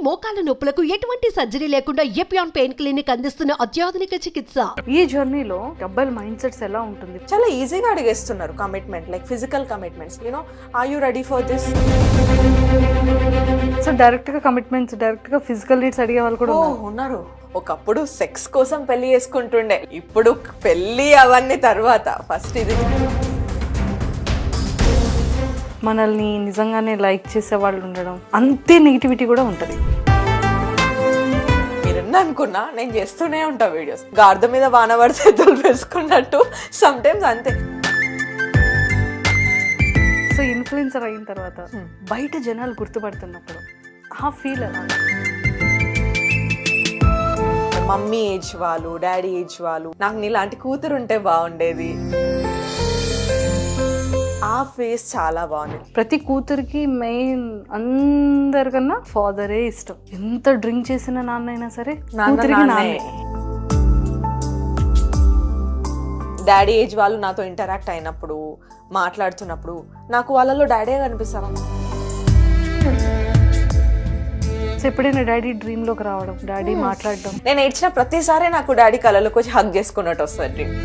మోకాల నొప్పులకు ఎటువంటి సర్జరీ లేకుండా ఎపియాన్ పెయిన్ క్లినిక్ అందిస్తున్న అత్యాధునిక చికిత్స. ఈ జర్నీలో అబ్బాయిల మైండ్ సెట్స్ ఎలా ఉంటుంది? చాలా ఈజీగా అడిగేస్తున్నారు commitment, like physical commitments. Are you ready for this? So direct గా కమిట్మెంట్స్, డైరెక్ట్ గా ఫిజికల్ నీడ్స్ అడిగే వాళ్ళు కూడా ఉన్నారు. ఒకప్పుడు సెక్స్ కోసం పెళ్లి చేసుకుంటుండే, ఇప్పుడు పెళ్లి అవన్నీ తర్వాత ఫస్ట్ ఇది. మనల్ని నిజంగానే లైక్ చేసే వాళ్ళు ఉండడం, అంతే నెగిటివిటీ కూడా ఉంటుంది. మీరన్నా అనుకున్నా నేను చేస్తూనే ఉంటా వీడియోస్, గార్ద మీద వాన పడితే ఎద్దులు వేసుకున్నట్టు సమ్ టైమ్స్ అంతే. సో ఇన్ఫ్లుయెన్సర్ అయిన తర్వాత బయట జనాలు గుర్తుపడుతున్నప్పుడు ఆ ఫీల్ ఎలా? మమ్మీ ఏజ్ వాళ్ళు, డాడీ ఏజ్ వాళ్ళు, నాకు నీలాంటి కూతురు ఉంటే బాగుండేది, ఆ ఫేస్ చాలా బాగుంది. ప్రతి కూతురికి మెయిన్ అందరికన్నా ఫాదరే ఇష్టం. ఎంత డ్రింక్ చేసిన నాన్న అయినా సరే కూతురికి నాన్నే. డాడీ ఏజ్ వాళ్ళు నాతో ఇంటరాక్ట్ అయినప్పుడు, మాట్లాడుతున్నప్పుడు నాకు వాళ్ళలో డాడీ కనిపిస్తాను. సో ఎప్పుడైనా డాడీ డ్రీమ్ లోకి రావడం, డాడీ మాట్లాడడం, నేను ఏడ్చిన ప్రతిసారి నాకు డాడీ కళ్ళలోకి వచ్చి హగ్ చేసుకున్నట్టు వస్తుంది డ్రీమ్.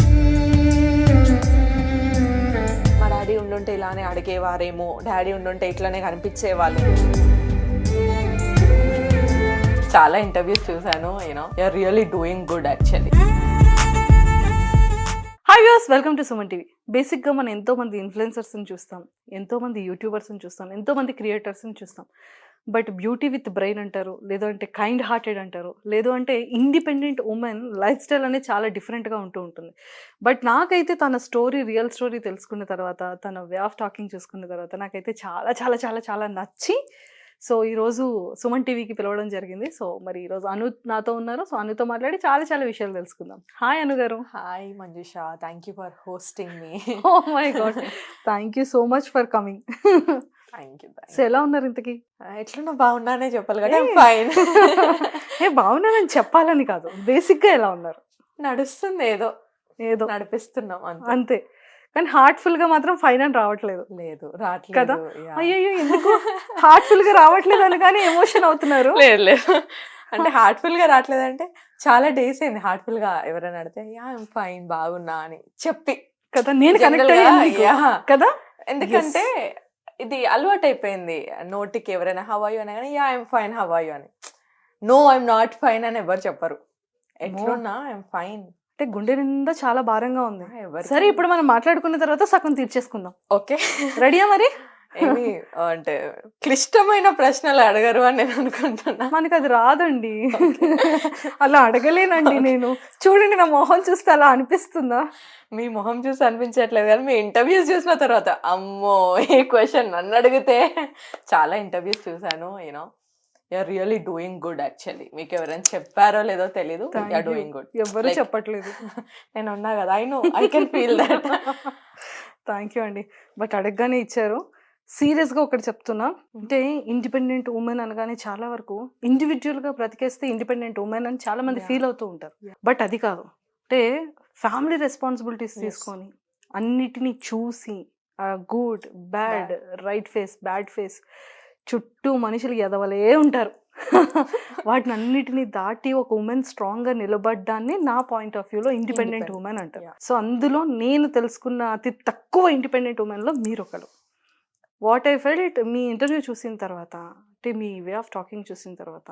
మా డాడీ ఉండుంటే ఇలానే అడిగేవారేమో, డాడీ ఉండుంటే ఇట్లానే కనిపించేవాళ్ళు. చాలా ఇంటర్వ్యూస్ చూసాను. You're really doing good actually. Hi viewers, welcome to Suman TV. బేసిక్గా మనం ఎంతో మంది ఇన్ఫ్లుయెన్సర్స్ని చూస్తాం, ఎంతో మంది యూట్యూబర్స్ని చూస్తాం, ఎంతో మంది క్రియేటర్స్ని చూస్తాం. బట్ బ్యూటీ విత్ బ్రెయిన్ అంటారు, లేదు అంటే కైండ్ హార్టెడ్ అంటారు, లేదు అంటే ఇండిపెండెంట్ ఉమెన్ లైఫ్ స్టైల్ అనేది చాలా డిఫరెంట్గా ఉంటుంది. బట్ నాకైతే తన స్టోరీ, రియల్ స్టోరీ తెలుసుకున్న తర్వాత, తన వే ఆఫ్ టాకింగ్ చూసుకున్న తర్వాత నాకైతే చాలా చాలా చాలా చాలా నచ్చి, సో ఈరోజు సుమన్ టీవీకి పిలవడం జరిగింది. సో మరి ఈరోజు అను నాతో ఉన్నారు. సో అనుతో మాట్లాడి చాలా చాలా విషయాలు తెలుసుకుందాం. హాయ్ అను గారు. Hi Manjusha, thank you for hosting me. Oh my God, thank you so much for coming. So ఎలా ఉన్నారు ఇంతకీ? ఎట్లా బాగున్నానే చెప్పాలి కదా. ఫైన్. బాగున్నానని చెప్పాలని కాదు, బేసిక్గా ఎలా ఉన్నారు? నడుస్తుంది, ఏదో ఏదో నడిపిస్తున్నాం అంతే. కానీ హార్ట్ఫుల్ గా మాత్రం ఫైన్ అని రావట్లేదు. లేదు, రావట్లేదు కదా. అయ్యో, ఎందుకు హార్ట్ఫుల్ గా రావట్లేదు అని కానీ ఎమోషన్ అవుతున్నారు? లేదు అంటే హార్ట్ఫుల్ గా రావట్లేదు అంటే చాలా డేస్ అయింది హార్ట్ఫుల్ గా ఎవరైనా అడితే ఫైన్ బాగున్నా అని చెప్పి కదా. నేను కనెక్ట్ కదా, ఎందుకంటే ఇది అలవాటు అయిపోయింది. నోటికి ఎవరైనా హౌ ఆర్ యు అని కానీ I'm fine, how are you అని. నో ఐఎమ్ నాట్ ఫైన్ అని ఎవరు చెప్పరు. ఎట్లున్నా ఐఎమ్ ఫైన్ అంటే గుండె నిండా చాలా భారంగా ఉంది. సరే, ఇప్పుడు మనం మాట్లాడుకున్న తర్వాత సగం తీర్చేసుకుందాం. ఓకే, రెడీయా? మరి ఏమి అంటే క్లిష్టమైన ప్రశ్నలు అడగరు అని నేను అనుకుంటున్నా. మనకి అది రాదండి, అలా అడగలేనండి నేను. చూడండి, నా మొహం చూస్తే అలా అనిపిస్తుందా? మీ మొహం చూసి అనిపించట్లేదు, కానీ మీ ఇంటర్వ్యూస్ చూసిన తర్వాత అమ్మో ఈ క్వశ్చన్ నన్ను అడిగితే. చాలా ఇంటర్వ్యూస్ చూసాను. You're really doing good actually. మీకు ఎవరైనా చెప్పారో లేదో తెలీదు, యూఆర్ డూయింగ్ గుడ్. ఎవరు చెప్పట్లేదు, నేను ఉన్నా కదా. I can feel that. Thank you అండి. బట్ అడగగానే ఇచ్చారు. సీరియస్గా ఒకటి చెప్తున్నా, అంటే ఇండిపెండెంట్ ఉమెన్ అనగానే చాలా వరకు ఇండివిజువల్గా బ్రతికేస్తే ఇండిపెండెంట్ ఉమెన్ అని చాలా మంది ఫీల్ అవుతూ ఉంటారు. బట్ అది కాదు. అంటే ఫ్యామిలీ రెస్పాన్సిబిలిటీస్ తీసుకొని అన్నిటినీ చూసి, good bad, right face, bad phase, చుట్టూ మనుషులు ఎదవలే ఉంటారు. వాటిని అన్నిటినీ దాటి ఒక ఉమెన్ స్ట్రాంగ్ గా నిలబడ్డాన్ని నా పాయింట్ ఆఫ్ వ్యూలో ఇండిపెండెంట్ ఉమెన్ అంటారు. సో అందులో నేను తెలుసుకున్న అతి తక్కువ ఇండిపెండెంట్ ఉమెన్ లో మీరు ఒకరు. What I felt me interview చూసిన తర్వాత, అంటే మీ వే ఆఫ్ టాకింగ్ చూసిన తర్వాత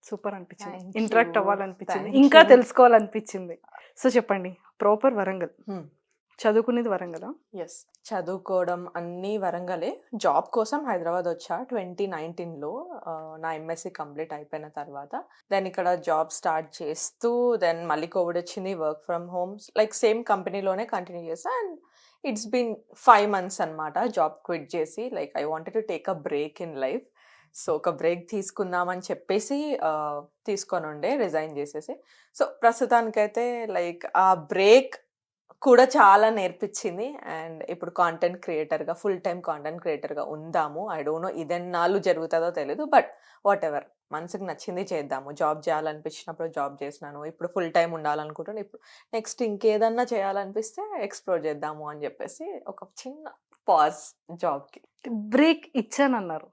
సూపర్ అనిపించింది, ఇంటరాక్ట్ అవ్వాలనిపించింది, ఇంకా తెలుసుకోవాలనిపించింది. సో చెప్పండి, ప్రాపర్ వరంగల్, చదువుకునేది వరంగల్? ఎస్, చదువుకోవడం అన్నీ వరంగలే. జాబ్ కోసం హైదరాబాద్ వచ్చా 2019లో. నా ఎంఎస్సి కంప్లీట్ అయిపోయిన తర్వాత దెన్ ఇక్కడ జాబ్ స్టార్ట్ చేస్తూ, దెన్ మళ్ళీ కోవిడ్ వచ్చింది, work from home, like same కంపెనీలోనే కంటిన్యూ చేస్తా. అండ్ ఇట్స్ బీన్ 5 months అనమాట జాబ్ క్విట్ చేసి. Like I wanted to take a break in life. So ఒక బ్రేక్ తీసుకుందామని చెప్పేసి తీసుకొని ఉండే, రిజైన్ చేసేసి. సో ప్రస్తుతానికైతే లైక్ ఆ బ్రేక్ కూడా చాలా నేర్పించింది. అండ్ ఇప్పుడు కాంటెంట్ క్రియేటర్గా, ఫుల్ టైం కాంటెంట్ క్రియేటర్గా ఉందాము. ఐ డోంట్ నో ఇదెన్నాళ్ళు జరుగుతుందో తెలీదు, బట్ వాట్ ఎవర్, మనసుకు నచ్చింది చేద్దాము. జాబ్ చేయాలనిపించినప్పుడు జాబ్ చేసినాను, ఇప్పుడు ఫుల్ టైం ఉండాలనుకుంటున్నాను. ఇప్పుడు నెక్స్ట్ ఇంకేదన్నా చేయాలనిపిస్తే ఎక్స్ప్లోర్ చేద్దాము అని చెప్పేసి ఒక చిన్న పాజ్ జాబ్కి. బ్రేక్ ఇచ్చానన్నారు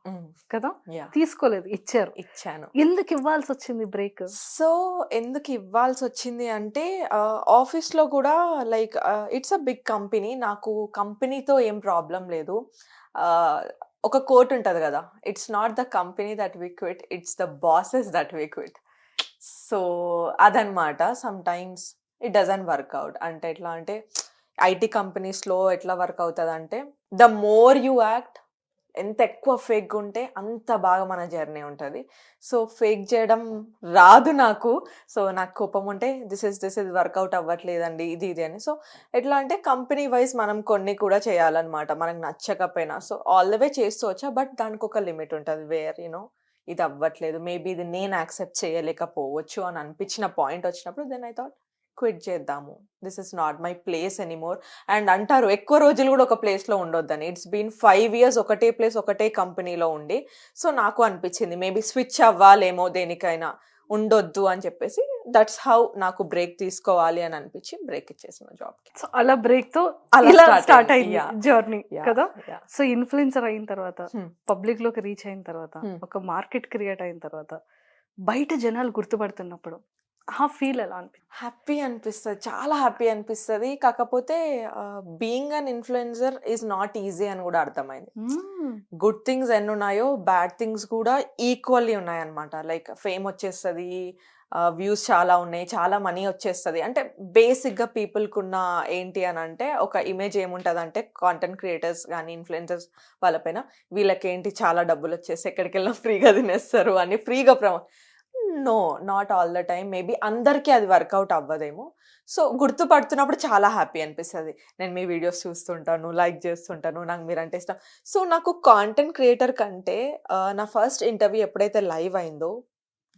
కదా, యా, తీసుకోలేదు, ఇచ్చారు. ఇచ్చాను. ఎందుకు ఇవ్వాల్సి వచ్చింది బ్రేక్? సో ఎందుకు ఇవ్వాల్సి వచ్చింది అంటే ఆఫీస్లో కూడా like it's a big company. నాకు కంపెనీతో ఏం ప్రాబ్లం లేదు. ఒక కోట్ ఉంటుంది కదా, it's not the company that we quit, it's the bosses that we quit. So అదనమాట. Sometimes it doesn't work out. అంటే ఎట్లా అంటే ఐటీ కంపెనీస్లో ఎట్లా వర్క్ అవుతుంది అంటే ద మోర్ యూ యాక్ట్, ఎంత ఎక్కువ ఫేక్ ఉంటే అంత బాగా మన జర్నీ ఉంటుంది. సో ఫేక్ చేయడం రాదు నాకు. సో నాకు కోపం ఉంటే దిస్ ఇస్ వర్కౌట్ అవ్వట్లేదండి ఇది అని. సో ఎట్లా అంటే కంపెనీ వైజ్ మనం కొన్ని కూడా చేయాలన్నమాట, మనకు నచ్చకపోయినా. సో ఆల్ ద వే చేస్తూ వచ్చా, బట్ దానికి ఒక లిమిట్ ఉంటుంది వేర్ ఇది అవ్వట్లేదు, మేబీ ఇది నేను యాక్సెప్ట్ చేయలేకపోవచ్చు అని అనిపించిన పాయింట్ వచ్చినప్పుడు దెన్ ఐ థాట్ క్విట్ చేద్దాము, this is not my place anymore. And అంటారు ఎక్కువ రోజులు కూడా ఒక ప్లేస్లో ఉండొద్దని. ఇట్స్ బీన్ 5 years ఒకటే ప్లేస్ ఒకటే కంపెనీలో ఉండి. సో నాకు అనిపించింది మేబీ స్విచ్ అవ్వాలేమో దేనికైనా, ఉండొద్దు అని చెప్పేసి దట్స్ హౌ నాకు బ్రేక్ తీసుకోవాలి అని అనిపించి బ్రేక్ ఇచ్చేసిన జాబ్కి. సో అలా బ్రేక్ తో అలా ఇలా start స్టార్ట్ అయింది. అయింది Yeah. జర్నీ Yeah, కదా. yeah. సో ఇన్ఫ్లుయెన్సర్ అయిన తర్వాత, Hmm. పబ్లిక్ లోకి రీచ్ అయిన తర్వాత, Hmm. ఒక మార్కెట్ క్రియేట్ అయిన తర్వాత, బయట జనాలు గుర్తుపడుతున్నప్పుడు ఆ ఫీల్ ఎలా అనిపించింది? హ్యాపీ అనిపిస్తుంది, చాలా హ్యాపీ అనిపిస్తుంది. కాకపోతే being an influencer is not easy అని కూడా అర్థమైంది. గుడ్ థింగ్స్ ఎన్ని ఉన్నాయో బ్యాడ్ థింగ్స్ కూడా ఈక్వల్లీ ఉన్నాయన్నమాట. లైక్ ఫేమ్ వచ్చేస్తుంది, వ్యూస్ చాలా ఉన్నాయి, చాలా మనీ వచ్చేస్తుంది. అంటే బేసిక్గా పీపుల్కి ఉన్న ఏంటి అని అంటే ఒక ఇమేజ్ ఏముంటుంది అంటే కాంటెంట్ క్రియేటర్స్ కానీ ఇన్ఫ్లుయెన్సర్స్ వాళ్ళపైన వీళ్ళకేంటి చాలా డబ్బులు వచ్చేసి ఎక్కడికి వెళ్ళినా ఫ్రీగా తినేస్తారు అని ఫ్రీగా no, not all the time. Maybe అందరికీ అది వర్కౌట్ అవ్వదేమో. సో గుర్తుపడుతున్నప్పుడు చాలా హ్యాపీ అనిపిస్తుంది. నేను మీ వీడియోస్ చూస్తుంటాను, లైక్ చేస్తుంటాను, నాకు మీరంటే ఇష్టం. సో నాకు కాంటెంట్ క్రియేటర్ కంటే నా ఫస్ట్ ఇంటర్వ్యూ ఎప్పుడైతే లైవ్ అయిందో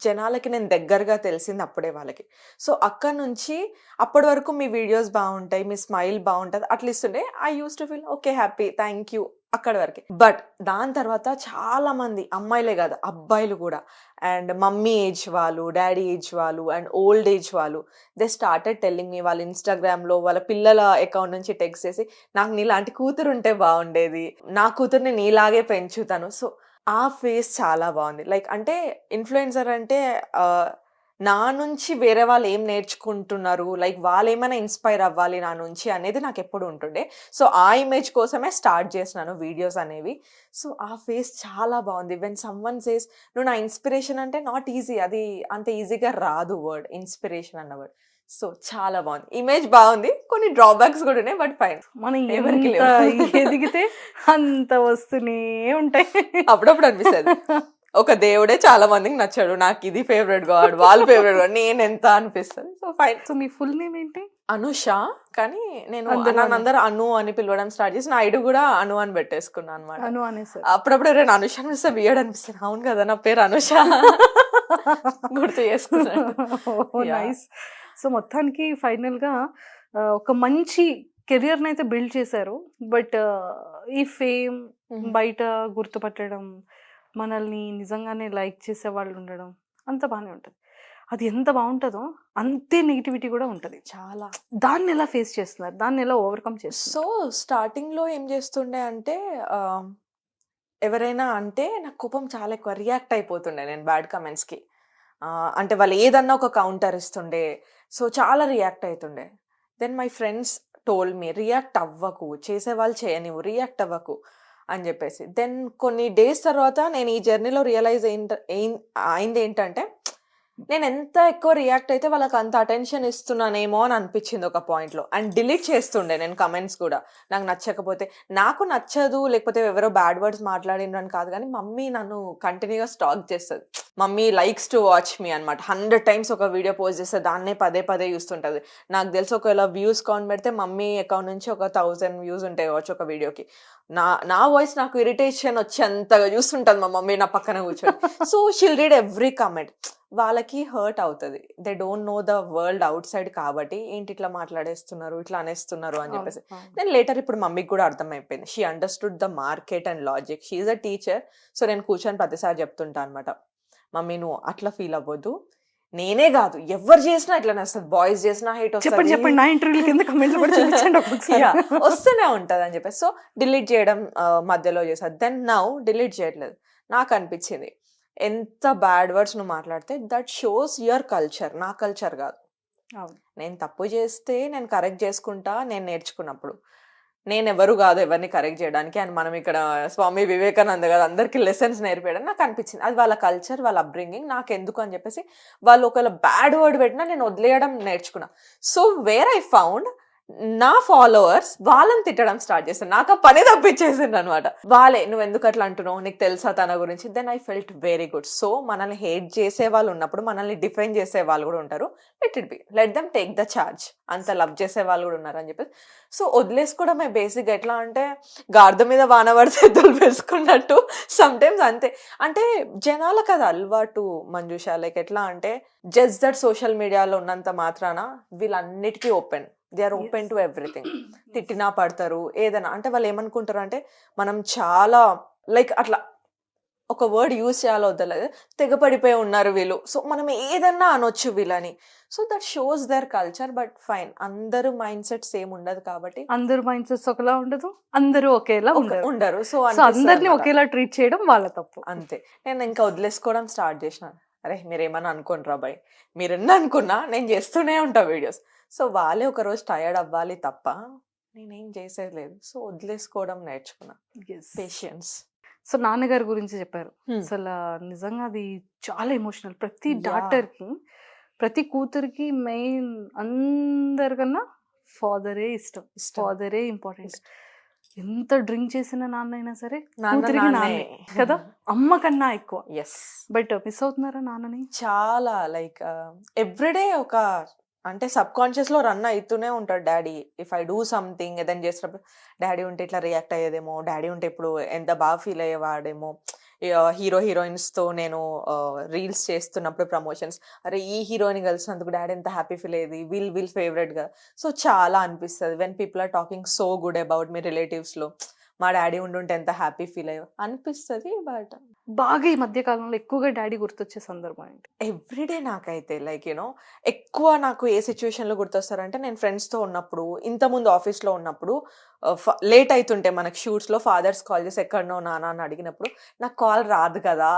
జనాలకి నేను దగ్గరగా తెలిసింది అప్పుడే వాళ్ళకి. సో అక్కడ నుంచి అప్పటి వరకు మీ వీడియోస్ బాగుంటాయి, మీ స్మైల్ బాగుంటుంది అట్లా ఇస్తుండే. I use to feel okay happy, thank you, అక్కడి వరకు. బట్ దాని తర్వాత చాలా మంది అమ్మాయిలే కాదు అబ్బాయిలు కూడా, అండ్ మమ్మీ ఏజ్ వాళ్ళు, డాడీ ఏజ్ వాళ్ళు, అండ్ ఓల్డ్ ఏజ్ వాళ్ళు, దే స్టార్టెడ్ టెల్లింగ్ మీ వాళ్ళ ఇన్స్టాగ్రామ్లో వాళ్ళ పిల్లల అకౌంట్ నుంచి టెక్స్ట్ చేసి నాకు నీలాంటి కూతురు ఉంటే బాగుండేది, నా కూతుర్ని నీలాగే పెంచుతాను. సో ఆ ఫేస్ చాలా బాగుంది. లైక్ అంటే ఇన్ఫ్లుయెన్సర్ అంటే నా నుంచి వేరే వాళ్ళు ఏం నేర్చుకుంటున్నారు, లైక్ వాళ్ళు ఏమైనా ఇన్స్పైర్ అవ్వాలి నా నుంచి అనేది నాకు ఎప్పుడు ఉంటుండే. సో ఆ ఇమేజ్ కోసమే స్టార్ట్ చేసినాను వీడియోస్ అనేవి. సో ఆ ఫేస్ చాలా బాగుంది. వెన్ సమ్వన్ సేస్ నువ్వు నా ఇన్స్పిరేషన్ అంటే నాట్ ఈజీ, అది అంత ఈజీగా రాదు వర్డ్ ఇన్స్పిరేషన్ అన్న వర్డ్. సో చాలా బాగుంది, ఇమేజ్ బాగుంది, కొన్ని డ్రాబ్యాక్స్ కూడా ఉన్నాయి, బట్ ఫైన్. మనం ఎవరికి ఎంత లేవు. ఎదిగితే అంత వస్తూనే ఉంటాయి. అప్పుడప్పుడు అనిపిస్తుంది ఒక దేవుడే చాలా మందికి నచ్చాడు, నాకు ఇది ఫేవరెట్ గాడ్, వాళ్ళ ఫేవరెట్ గాడ్, నేను ఎంత అనిపిస్తుంది. So fine. సో మీ ఫుల్ నేమ్ ఏంటి? అనుష, కానీ నేను అందరూ నన్ను అందరూ అను అని పిలవడం స్టార్ట్ చేసి నా ఐడి కూడా అను అని పెట్టేసుకున్నాను అనమాట. అను అనేసారు. అప్పుడప్పుడు ఎవరైనా అనుష అనిపిస్తే బియర్డ్ అనిపిస్తుంది. అవును కదా నా పేరు అనుష గుర్తు చేసుకున్నాను. Yeah. నైస్. సో మొత్తానికి ఫైనల్ గా ఒక మంచి కెరియర్ అయితే బిల్డ్ చేశారు. బట్ ఈ ఫేమ్, బయట గుర్తుపట్టడం, మనల్ని నిజంగానే లైక్ చేసే వాళ్ళు ఉండడం అంత బాగానే ఉంటుంది. అది ఎంత బాగుంటుందో అంతే నెగిటివిటీ కూడా ఉంటుంది. చాలా. దాన్ని ఎలా ఫేస్ చేస్తున్నారు, దాన్ని ఎలా ఓవర్కమ్ చేస్తున్నారు? సో స్టార్టింగ్లో ఏం చేస్తుండే అంటే ఎవరైనా అంటే నాకు కోపం చాలా ఎక్కువ, రియాక్ట్ అయిపోతుండే నేను బ్యాడ్ కమెంట్స్కి. అంటే వాళ్ళు ఏదన్నా ఒక కౌంటర్ ఇస్తుండే, సో చాలా రియాక్ట్ అవుతుండే. Then my friends told me react అవ్వకు, చేసేవాళ్ళు చేయనివ్వు, రియాక్ట్ అవ్వకు అని చెప్పేసి. దెన్ కొన్ని డేస్ తర్వాత నేను ఈ జర్నీలో రియలైజ్ అయింది ఏంటంటే నేను ఎంత ఎక్కువ రియాక్ట్ అయితే వాళ్ళకి అంత అటెన్షన్ ఇస్తున్నానేమో అని అనిపించింది ఒక పాయింట్లో. అండ్ డిలీట్ చేస్తుండే నేను కమెంట్స్ కూడా, నాకు నచ్చకపోతే. నాకు నచ్చదు లేకపోతే ఎవరో బ్యాడ్ వర్డ్స్ మాట్లాడినరు అని కాదు, కానీ మమ్మీ నన్ను కంటిన్యూగా స్టాక్ చేస్తుంది. మమ్మీ లైక్స్ టు వాచ్ మీ అనమాట. 100 times ఒక వీడియో పోస్ట్ చేస్తే దాన్నే పదే పదే చూస్తుంటుంది. నాకు తెలిసి ఒకవేళ వ్యూస్ కౌంట్ పెడితే మమ్మీ అకౌంట్ నుంచి ఒక 1000 views ఉంటాయి కావచ్చు ఒక వీడియోకి. నా వాయిస్ నాకు ఇరిటేషన్ వచ్చి అంతగా చూస్తుంటుంది మా మమ్మీ నా పక్కన కూర్చొని. So she'll read every comment. వాళ్ళకి హర్ట్ అవుతుంది, they don't know the world out side కాబట్టి ఏంటి ఇట్లా మాట్లాడేస్తున్నారు, ఇట్లా అనేస్తున్నారు అని చెప్పేసి. నేను లేటర్ ఇప్పుడు మమ్మీకి కూడా అర్థమైపోయింది. She understood the market and logic. She is a teacher. So నేను కూర్చొని ప్రతిసారి చెప్తుంటా అనమాట, మమ్మీ నువ్వు అట్లా ఫీల్ అవ్వద్దు, నేనే కాదు ఎవరు చేసినా ఇట్లానే వస్తుంది, బాయ్స్ చేసినా హైట్ చెప్పండి చెప్పండి, నా ఇంటర్వ్యూ కింద కమెంట్లు కూడా చూపించండి ఒక్కొక్కసారి. వస్తూనే ఉంటది అని చెప్పేసి. సో డిలీట్ చేయడం మధ్యలో చేసాను. దెన్ నౌ డిలీట్ చేయట్లేదు. నాకు అనిపించింది ఎంత బ్యాడ్ వర్డ్స్ నువ్వు మాట్లాడితే దట్ షోస్ యువర్ కల్చర్, నా కల్చర్ కాదు. అవును. నేను తప్పు చేస్తే నేను కరెక్ట్ చేసుకుంటా, నేను నేర్చుకున్నప్పుడు. నేను ఎవరు కాదు ఎవరిని కరెక్ట్ చేయడానికి, అండ్ మనం ఇక్కడ స్వామి వివేకానంద కదా అందరికి లెసన్స్ నేర్పేయడం నాకు అనిపించింది. అది వాళ్ళ కల్చర్, వాళ్ళ అప్బ్రింగింగ్, నాకు ఎందుకు అని చెప్పేసి వాళ్ళు ఒకవేళ బ్యాడ్ వర్డ్ పెట్టినా నేను వదిలేయడం నేర్చుకున్నా. సో వేర్ ఐ ఫౌండ్ నా ఫాలోవర్స్ వాళ్ళని తిట్టడం స్టార్ట్ చేశాను. నాకు ఆ పని తప్పించేసింది అనమాట. వాళ్ళే నువ్వు ఎందుకు అట్లా అంటున్నావు, నీకు తెలుసా తన గురించి. Then I felt very good. So మనల్ని హేట్ చేసే వాళ్ళు ఉన్నప్పుడు మనల్ని డిఫైన్ చేసే వాళ్ళు కూడా ఉంటారు. Let it be, let them take the charge. అంత లవ్ చేసే వాళ్ళు కూడా ఉన్నారు అని చెప్పేసి. సో వదిలేసుకోవడమే బేసిక్. ఎట్లా అంటే గార్ద మీద వాన పడితే ఎద్దులు వేసుకున్నట్టు సమ్ టైమ్స్ అంతే. అంటే జనాలకు అది అలవాటు మంజుష. లైక్ ఎట్లా అంటే జస్ట్ దట్ సోషల్ మీడియాలో ఉన్నంత మాత్రాన వీళ్ళన్నిటికీ open, they are open to everything. తిట్టినా పడతారు ఏదైనా. అంటే వాళ్ళు ఏమనుకుంటారు అంటే మనం చాలా లైక్ అట్లా ఒక వర్డ్ యూజ్ చేయాలో వద్దలేదు, తెగపడిపోయి ఉన్నారు వీళ్ళు, సో మనం ఏదన్నా అనొచ్చు వీళ్ళని. So that shows there culture. But fine, అందరూ మైండ్ సెట్ సేమ్ ఉండదు కాబట్టి అందరు మైండ్ సెట్స్ ఒకలా ఉండదు, అందరూ ఒకేలా ఉండరు. సో అందరినీ ఒకేలా ట్రీట్ చేయడం వాళ్ళ తప్పు. అంతే. నేను ఇంకా వదిలేసుకోవడం స్టార్ట్ చేసినాను. అరే మీరేమన్నా అనుకోండి బాయ్, మీరు ఎన్న అనుకున్నా నేను చేస్తూనే ఉంటా వీడియోస్. సో వాళ్ళే ఒకరోజు టైర్డ్ అవ్వాలి తప్ప నేనేం చేసేది లేదు. సో వదిలేసుకోవడం నేర్చుకున్నా. పేషియన్స్. సో నాన్నగారి గురించి చెప్పారు. అసలు నిజంగా అది చాలా ఎమోషనల్. ప్రతి డాటర్ కి, ప్రతి కూతురికి మెయిన్ అందరికన్నా ఫాదరే ఇష్టం. ఫాదరే ఇంపార్టెంట్. ఎంత డ్రింక్ చేసిన నాన్న అయినా సరే కూతురికి నాన్నే కదా, అమ్మ కన్నా ఎక్కువ. ఎస్. బట్ మిస్ అవుతున్నారా నాన్నని? చాలా. లైక్ ఎవ్రీడే ఒక అంటే సబ్ కాన్షియస్ లో రన్ అవుతూనే ఉంటాడు daddy. If I do something ఏదైనా చేసినప్పుడు డాడీ ఉంటే ఇట్లా రియాక్ట్ అయ్యేదేమో, డాడీ ఉంటే ఇప్పుడు ఎంత బాగా ఫీల్ అయ్యేవాడేమో. హీరో హీరోయిన్స్ తో నేను రీల్స్ చేస్తున్నప్పుడు ప్రమోషన్స్, అరే ఈ హీరోయిన్ కలిసినందుకు డాడీ ఎంత హ్యాపీ ఫీల్ అయ్యేది, వీల్ ఫేవరెట్ గా. సో చాలా అనిపిస్తుంది when people are talking so good about me relatives లో, మా డాడీ ఉండుంటే ఎంత హ్యాపీ ఫీల్ అయ్యో అనిపిస్తుంది. బట్ బాగా ఈ మధ్య కాలంలో ఎక్కువగా డాడీ గుర్తొచ్చే సందర్భం ఏంటి? ఎవ్రీడే నాకైతే లైక్ యూనో ఎక్కువ నాకు ఏ సిచ్యువేషన్లో గుర్తొస్తారంటే, నేను ఫ్రెండ్స్తో ఉన్నప్పుడు, ఇంతకుముందు ఆఫీస్లో ఉన్నప్పుడు లేట్ అవుతుంటే మనకి షూట్స్లో ఫాదర్స్ కాల్ చేసి ఎక్కడనో నాన్న అని అడిగినప్పుడు నాకు కాల్ రాదు కదా,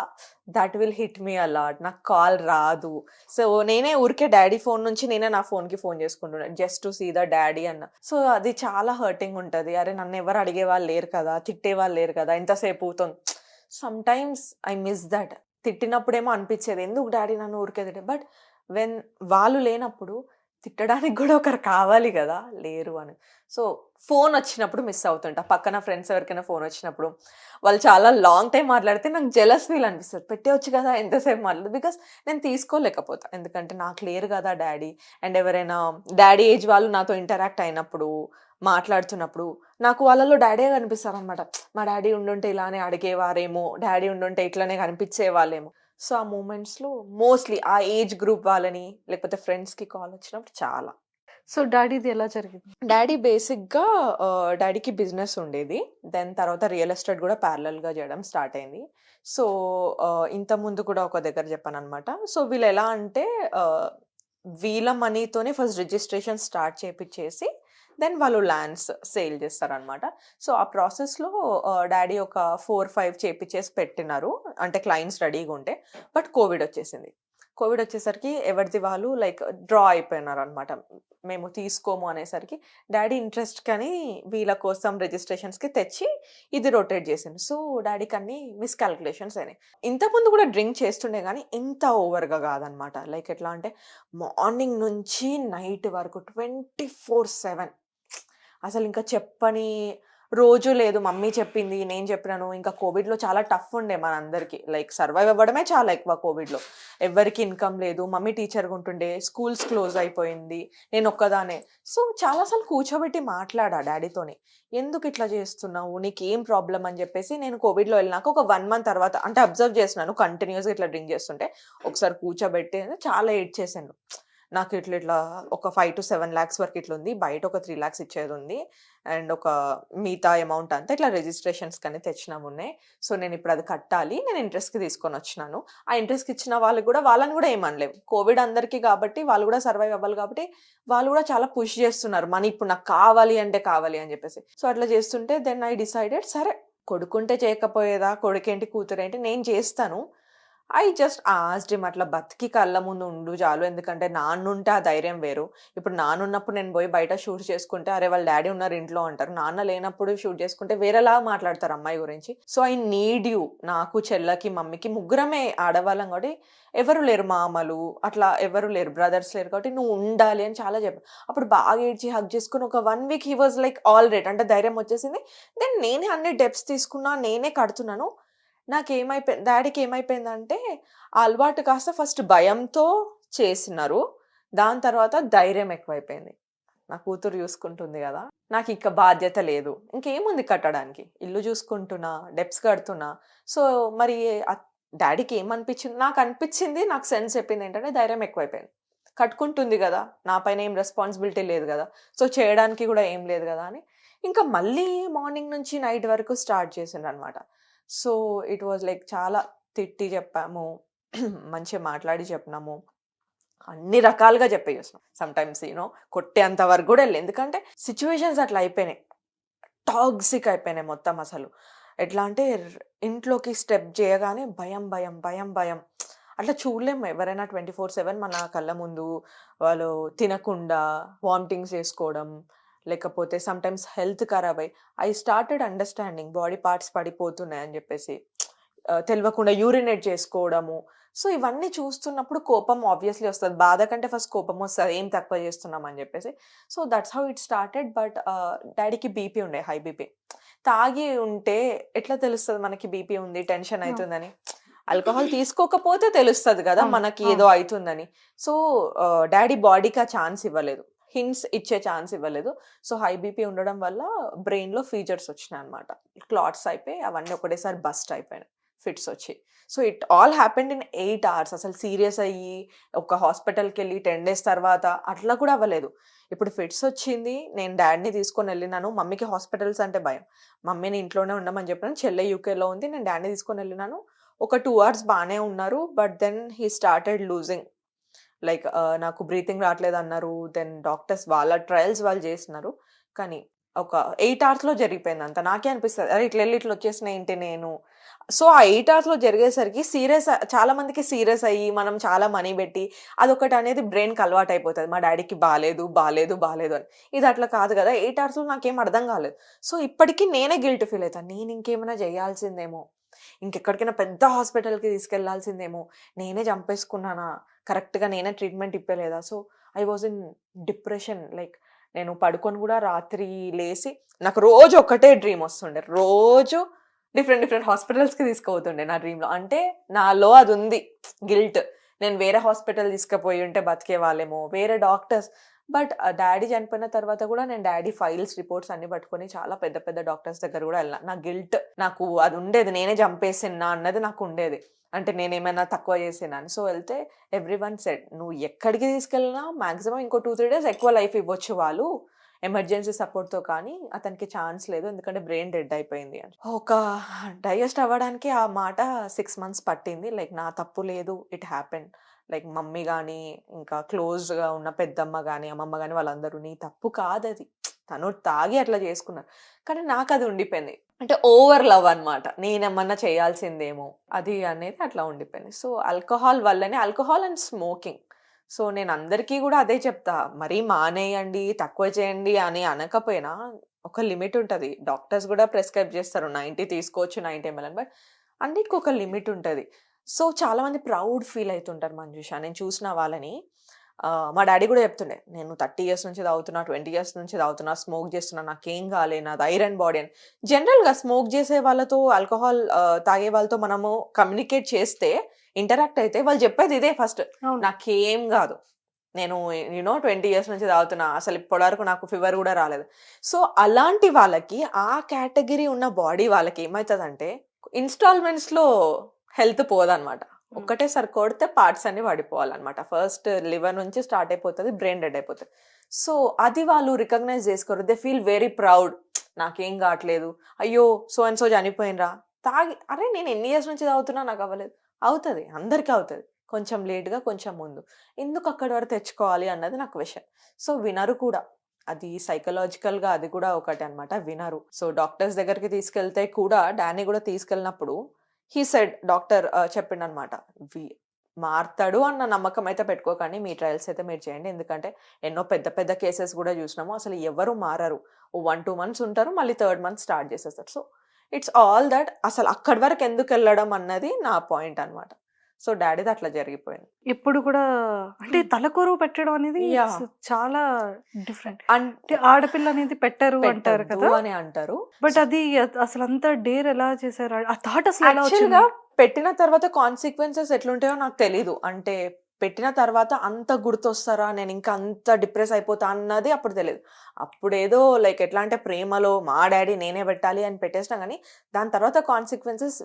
that will hit me a lot. నాకు కాల్ రాదు. సో నేనే ఊరికే డాడీ ఫోన్ నుంచి నేనే నా ఫోన్కి ఫోన్ చేసుకుంటున్నాను just to see the daddy అన్న. సో అది చాలా హర్టింగ్ ఉంటుంది. అరే నన్ను ఎవరు అడిగే వాళ్ళు లేరు కదా, తిట్టే వాళ్ళు లేరు కదా, ఎంతసేపు అవుతుంది. Sometimes I miss that. తిట్టినప్పుడేమో అనిపించేది ఎందుకు డాడీ నన్ను ఊరికే తిట్టే, బట్ వెన్ వాళ్ళు లేనప్పుడు తిట్టడానికి కూడా ఒకరు కావాలి కదా, లేరు అని. సో ఫోన్ వచ్చినప్పుడు మిస్ అవుతుంటా. పక్కన ఫ్రెండ్స్ ఎవరికైనా ఫోన్ వచ్చినప్పుడు వాళ్ళు చాలా లాంగ్ టైం మాట్లాడితే నాకు జెలస్ ఫీల్ అనిపిస్తుంది. పెట్టేవచ్చు కదా ఎంతసేపు మాట్లాడదు, బికాస్ నేను తీసుకోలేకపోతా. ఎందుకంటే నాకు లేరు కదా డాడీ. అండ్ ఎవరైనా డాడీ ఏజ్ వాళ్ళు నాతో ఇంటరాక్ట్ అయినప్పుడు, మాట్లాడుతున్నప్పుడు నాకు వాళ్ళలో డాడీ కనిపిస్తారు అనమాట. మా డాడీ ఉండుంటే ఇలానే అడిగేవారేమో, డాడీ ఉండుంటే ఇట్లానే కనిపించే వాళ్ళేమో. సో ఆ మూమెంట్స్లో మోస్ట్లీ ఆ ఏజ్ గ్రూప్ వాళ్ళని లేకపోతే ఫ్రెండ్స్కి కాల్ వచ్చినప్పుడు చాలా. సో డాడీది ఎలా జరిగింది? డాడీ బేసిక్గా డాడీకి బిజినెస్ ఉండేది. దెన్ తర్వాత రియల్ ఎస్టేట్ కూడా ప్యారలల్గా చేయడం స్టార్ట్ అయింది. సో ఇంత ముందు కూడా ఒక దగ్గర చెప్పాను అనమాట. సో వీళ్ళు ఎలా అంటే వీళ్ళ మనీతోనే ఫస్ట్ రిజిస్ట్రేషన్ స్టార్ట్ చేపించేసి దెన్ వాళ్ళు ల్యాండ్స్ సేల్ చేస్తారనమాట. సో ఆ ప్రాసెస్లో డాడీ ఒక 4-5 చేపించేసి పెట్టినారు, అంటే క్లయింట్స్ రెడీగా ఉంటే. బట్ కోవిడ్ వచ్చేసింది. కోవిడ్ వచ్చేసరికి ఎవరిది వాళ్ళు లైక్ డ్రా అయిపోయినారు అనమాట. మేము తీసుకోము అనేసరికి డాడీ ఇంట్రెస్ట్ కానీ వీళ్ళ కోసం రిజిస్ట్రేషన్స్కి తెచ్చి ఇది రొటేట్ చేసింది. సో డాడీకి అన్ని మిస్కాల్కులేషన్స్ అయినాయి. ఇంతకుముందు కూడా డ్రింక్ చేస్తుండే కానీ ఇంత ఓవర్గా కాదనమాట. లైక్ ఎట్లా అంటే మార్నింగ్ నుంచి నైట్ వరకు 24/7 అసలు ఇంకా చెప్పని రోజు లేదు. మమ్మీ చెప్పింది, నేను చెప్పినాను. ఇంకా కోవిడ్లో చాలా టఫ్ ఉండే మనందరికీ. లైక్ సర్వైవ్ అవ్వడమే చాలా ఎక్కువ కోవిడ్లో. ఎవరికి ఇన్కమ్ లేదు. మమ్మీ టీచర్గా ఉంటుండే, స్కూల్స్ క్లోజ్ అయిపోయింది, నేను ఒక్కదానే. సో చాలాసార్లు కూర్చోబెట్టి మాట్లాడా డాడీతోని, ఎందుకు ఇట్లా చేస్తున్నావు, నీకేం ప్రాబ్లం అని చెప్పేసి. నేను కోవిడ్లో వెళ్ళినాక ఒక 1 month తర్వాత అంటే అబ్జర్వ్ చేసినాను కంటిన్యూస్గా ఇట్లా డ్రింక్ చేస్తుంటే. ఒకసారి కూర్చోబెట్టి చాలా ఏడ్ చేశాను. నాకు ఇట్లా ఒక 5 to 7 lakhs వరకు ఇట్లా ఉంది, బయట ఒక 3 lakhs ఇచ్చేది ఉంది, అండ్ ఒక మిగతా అమౌంట్ అంతా ఇట్లా రిజిస్ట్రేషన్స్ కానీ తెచ్చినాము ఉన్నాయి. సో నేను ఇప్పుడు అది కట్టాలి, నేను ఇంట్రెస్ట్కి తీసుకొని వచ్చినాను. ఆ ఇంట్రెస్ట్కి ఇచ్చిన వాళ్ళని కూడా ఏమనలేవు. కోవిడ్ అందరికీ కాబట్టి వాళ్ళు కూడా సర్వైవ్ అవ్వాలి కాబట్టి వాళ్ళు కూడా చాలా పుష్ చేస్తున్నారు, మనీ ఇప్పుడు నాకు కావాలి అని చెప్పేసి. సో అట్లా చేస్తుంటే దెన్ ఐ డిసైడెడ్, సరే కొడుకుంటే చేయకపోయేదా, కొడుకేంటి కూతురేంటి, నేను చేస్తాను. ఐ జస్ట్ ఆస్క్డ్ హిమ్, అట్లా బతికి కళ్ళ ముందు ఉండు చాలు, ఎందుకంటే నాన్నుంటే ఆ ధైర్యం వేరు. ఇప్పుడు నాన్నున్నప్పుడు నేను పోయి బయట షూట్ చేసుకుంటే అరే వాళ్ళ డాడీ ఉన్నారు ఇంట్లో అంటారు, నాన్న లేనప్పుడు షూట్ చేసుకుంటే వేరేలా మాట్లాడతారు అమ్మాయి గురించి. సో ఐ నీడ్ యూ, నాకు చెల్లకి మమ్మీకి ముగ్గురమే ఆడవాళ్ళం కాబట్టి ఎవరు లేరు, మామలు అట్లా ఎవరు లేరు, బ్రదర్స్ లేరు కాబట్టి నువ్వు ఉండాలి అని చాలా చెప్పాను. అప్పుడు బాగా ఏడ్చి హగ్ చేసుకుని ఒక 1 week he was like all right, అంటే ధైర్యం వచ్చేసింది. దెన్ నేనే అన్ని డెప్స్ తీసుకున్నా, నేనే కడుతున్నాను. డాడీకి ఏమైపోయిందంటే ఆ అలవాటు కాస్త ఫస్ట్ భయంతో చేసినారు, దాని తర్వాత ధైర్యం ఎక్కువైపోయింది. నా కూతురు చూసుకుంటుంది కదా, నాకు ఇక బాధ్యత లేదు, ఇంకేముంది కట్టడానికి, ఇల్లు చూసుకుంటున్నా, డెప్స్ కడుతున్నా. సో మరి డాడీకి ఏమనిపించింది, నాకు అనిపించింది, నాకు సెన్స్ చెప్పింది ఏంటంటే ధైర్యం ఎక్కువైపోయింది, కట్టుకుంటుంది కదా, నా పైన ఏం రెస్పాన్సిబిలిటీ లేదు కదా, సో చేయడానికి కూడా ఏం లేదు కదా అని ఇంకా మళ్ళీ మార్నింగ్ నుంచి నైట్ వరకు స్టార్ట్ చేసిండ్రు అనమాట. సో ఇట్ వాజ్ లైక్ చాలా తిట్టి చెప్పాము, మంచిగా మాట్లాడి చెప్పినాము, అన్ని రకాలుగా చెప్పి చూసినాం. సమ్టైమ్స్ కొట్టేంత వరకు కూడా వెళ్ళి, ఎందుకంటే సిచ్యువేషన్స్ అట్లా అయిపోయినాయి, టాక్సిక్ అయిపోయినాయి మొత్తం. అసలు ఎట్లా అంటే ఇంట్లోకి స్టెప్ చేయగానే భయం భయం భయం భయం, అట్లా చూడలేము. ఎవరైనా 24/7 మన కళ్ళ ముందు వాళ్ళు తినకుండా వామిటింగ్స్ చేసుకోవడం, లేకపోతే సమ్టైమ్స్ హెల్త్ ఖరాబ్ అయ్యి I started understanding body parts పడిపోతున్నాయి అని చెప్పేసి, తెలియకుండా యూరినేట్ చేసుకోవడము. సో ఇవన్నీ చూస్తున్నప్పుడు కోపం ఆబ్వియస్లీ వస్తుంది, బాధ కంటే ఫస్ట్ కోపం వస్తుంది, ఏం తక్కువ చేస్తున్నాం అని చెప్పేసి. So that's how it started. But డాడీకి బీపీ ఉండే, హై బీపీ. తాగి ఉంటే ఎట్లా తెలుస్తుంది మనకి బీపీ ఉంది, టెన్షన్ అవుతుందని? ఆల్కహాల్ తీసుకోకపోతే తెలుస్తుంది కదా మనకి ఏదో అవుతుందని. సో డాడీ బాడీకి ఆ ఛాన్స్ ఇవ్వలేదు, హింట్స్ ఇచ్చే ఛాన్స్ ఇవ్వలేదు. సో హై బీపీ ఉండడం వల్ల బ్రెయిన్లో ఫీచర్స్ వచ్చినాయి అనమాట, క్లాట్స్ అయిపోయి అవన్నీ ఒకటేసారి బస్ట్ అయిపోయినాయి, ఫిట్స్ వచ్చి. So it all happened in 8 hours. అసలు సీరియస్ అయ్యి ఒక హాస్పిటల్కి వెళ్ళి 10 days తర్వాత అట్లా కూడా అవ్వలేదు. ఇప్పుడు ఫిట్స్ వచ్చింది, నేను డాడీని తీసుకొని వెళ్ళినాను. మమ్మీకి హాస్పిటల్స్ అంటే భయం, మమ్మీని ఇంట్లోనే ఉండమని చెప్పినాను. చెల్లె యూకేలో ఉంది, నేను డాడీని తీసుకొని వెళ్ళినాను. ఒక 2 hours బాగానే ఉన్నారు. But then he started losing, like నాకు బ్రీతింగ్ రావట్లేదు అన్నారు. దెన్ డాక్టర్స్ వాళ్ళ ట్రయల్స్ వాళ్ళు చేస్తున్నారు, కానీ ఒక 8 hours జరిగిపోయింది అంత. నాకే అనిపిస్తుంది అరే ఇట్లా వెళ్ళి ఇట్లా వచ్చేసిన ఏంటి నేను. సో ఆ 8 hours జరిగేసరికి చాలా మందికి సీరియస్ అయ్యి మనం చాలా మనీ పెట్టి అదొకటి అనేది బ్రెయిన్కి అలవాటు అయిపోతుంది, మా డాడీకి బాగాలేదు అని. ఇది అట్లా కాదు కదా. 8 hours నాకేం అర్థం కాలేదు. సో ఇప్పటికీ నేనే గిల్ట్ ఫీల్ అవుతాను, నేను ఇంకేమైనా చేయాల్సిందేమో, ఇంకెక్కడికైనా పెద్ద హాస్పిటల్కి తీసుకెళ్లాల్సిందేమో, నేనే చంపేసుకున్నానా, కరెక్ట్గా నేనే ట్రీట్మెంట్ ఇప్పలేదా. So I was in depression. Like నేను పడుకొని కూడా రాత్రి లేసి నాకు రోజు ఒకటే డ్రీమ్ వస్తుండే, రోజు డిఫరెంట్ హాస్పిటల్స్కి తీసుకుపోతుండే నా డ్రీమ్లో. అంటే నాలో అది ఉంది గిల్ట్, నేను వేరే హాస్పిటల్ తీసుకుపోయి ఉంటే బతికే వాళ్ళేమో, వేరే డాక్టర్స్. బట్ డాడీ చనిపోయిన తర్వాత కూడా నేను డాడీ ఫైల్స్ రిపోర్ట్స్ అన్ని పట్టుకొని చాలా పెద్ద పెద్ద డాక్టర్స్ దగ్గర కూడా వెళ్ళినా. నా గిల్ట్ నాకు అది ఉండేది, నేనే చంపేసినా అన్నది నాకు ఉండేది, అంటే నేనేమైనా తక్కువ చేసినా అని. సో వెళ్తే ఎవ్రీవన్ సెడ్ నువ్వు ఎక్కడికి తీసుకెళ్ళినా మ్యాక్సిమం ఇంకో 2-3 days ఎక్కువ లైఫ్ ఇవ్వచ్చు వాళ్ళు ఎమర్జెన్సీ సపోర్ట్తో, కానీ అతనికి ఛాన్స్ లేదు ఎందుకంటే బ్రెయిన్ డెడ్ అయిపోయింది అని. ఒక డైజెస్ట్ అవ్వడానికి ఆ మాట 6 months పట్టింది. లైక్ నా తప్పు లేదు, ఇట్ హ్యాపెన్. లైక్ మమ్మీ కానీ ఇంకా క్లోజ్గా ఉన్న పెద్దమ్మ కానీ అమ్మమ్మ కానీ వాళ్ళందరూ నీ తప్పు కాదు అది, తను తాగి అట్లా చేసుకున్నారు. కానీ నాకు అది ఉండిపోయింది, అంటే ఓవర్ లవ్ అనమాట, నేనేమన్నా చేయాల్సిందేమో అది అనేది అట్లా ఉండిపోయింది. సో ఆల్కహాల్ వల్లనే, ఆల్కహాల్ అండ్ స్మోకింగ్. సో నేను అందరికీ కూడా అదే చెప్తా, మరీ మానేయండి తక్కువ చేయండి అని అనకపోయినా ఒక లిమిట్ ఉంటుంది. డాక్టర్స్ కూడా ప్రిస్క్రైబ్ చేస్తారు 90 తీసుకోవచ్చు 90 ml, బట్ అన్నిటికీ ఒక లిమిట్ ఉంటుంది. సో చాలా మంది ప్రౌడ్ ఫీల్ అవుతుంటారు మంజుష. నేను చూసిన వాళ్ళని, మా డాడీ కూడా చెప్తుండే, నేను 30 years నుంచి తాగుతున్నా, 20 years నుంచి తాగుతున్నా, స్మోక్ చేస్తున్నా, నాకేం కాలే, నాది ఐరన్ బాడీ అని. జనరల్గా స్మోక్ చేసే వాళ్ళతో, ఆల్కహాల్ తాగే వాళ్ళతో మనము కమ్యూనికేట్ చేస్తే, ఇంటరాక్ట్ అయితే వాళ్ళు చెప్పేది ఇదే ఫస్ట్, నాకేం కాదు, నేను 20 years నుంచి తాగుతున్నా, అసలు ఇప్పటి వరకు నాకు ఫీవర్ కూడా రాలేదు. సో అలాంటి వాళ్ళకి, ఆ కేటగిరీ ఉన్న బాడీ వాళ్ళకి ఏమవుతుందంటే ఇన్స్టాల్మెంట్స్లో హెల్త్ పోదనమాట. ఒక్కటేసారి కొడితే పార్ట్స్ అన్ని పడిపోవాలన్నమాట. ఫస్ట్ లివర్ నుంచి స్టార్ట్ అయిపోతుంది, బ్రెయిన్ డెడ్ అయిపోతుంది. సో అది వాళ్ళు రికగ్నైజ్ చేసుకోరు. దే ఫీల్ వెరీ ప్రౌడ్, నాకేం కావట్లేదు, అయ్యో సో అండ్ సో చనిపోయినరా, తాగి అరే నేను ఎన్ని ఇయర్స్ నుంచి తాగుతున్నా నాకు అవ్వలేదు. అవుతుంది, అందరికీ అవుతుంది, కొంచెం లేట్గా కొంచెం ముందు. ఎందుకు అక్కడి వరకు తెచ్చుకోవాలి అన్నది నాకు విషయం. సో వినరు కూడా, అది సైకలాజికల్గా అది కూడా ఒకటి అనమాట, వినరు. సో డాక్టర్స్ దగ్గరికి తీసుకెళ్తే కూడా, డానీ కూడా తీసుకెళ్ళినప్పుడు హీ సెడ్, డాక్టర్ చెప్పిండు అనమాట, మారుతాడు అన్న నమ్మకం అయితే పెట్టుకోకండి, మీ ట్రయల్స్ అయితే మీరు చేయండి, ఎందుకంటే ఎన్నో పెద్ద పెద్ద కేసెస్ కూడా చూసినాము, అసలు ఎవరు మారరు, 1-2 months ఉంటారు, మళ్ళీ 3rd month స్టార్ట్ చేసేస్తారు. సో ఇట్స్ ఆల్ దట్, అసలు అక్కడి వరకు ఎందుకు వెళ్ళడం అన్నది నా పాయింట్ అనమాట. సో డాడీది అట్లా జరిగిపోయింది. ఎప్పుడు కూడా అంటే తలకొరువు పెట్టడం అనేది Yeah. చాలా డిఫరెంట్. అంటే అంటే ఆడపిల్ల అనేది పెట్టరు అంటారు కదా, అని అంటారు. బట్ అది అసలు అంత డేర్ ఎలా చేశారు, ఆ థాట్ అసలు ఎలా యాక్చువల్ వచ్చింది? గా పెట్టిన తర్వాత కాన్సిక్వెన్సెస్ ఎట్లుంటాయో నాకు తెలీదు. అంటే పెట్టిన తర్వాత అంత గుర్తొస్తారా, నేను ఇంకా అంత డిప్రెస్ అయిపోతా అన్నది అప్పుడు తెలియదు. అప్పుడు ఏదో లైక్ ఎట్లా అంటే ప్రేమలో మా డాడీ నేనే పెట్టాలి అని పెట్టేసినా, కానీ దాని తర్వాత కాన్సిక్వెన్సెస్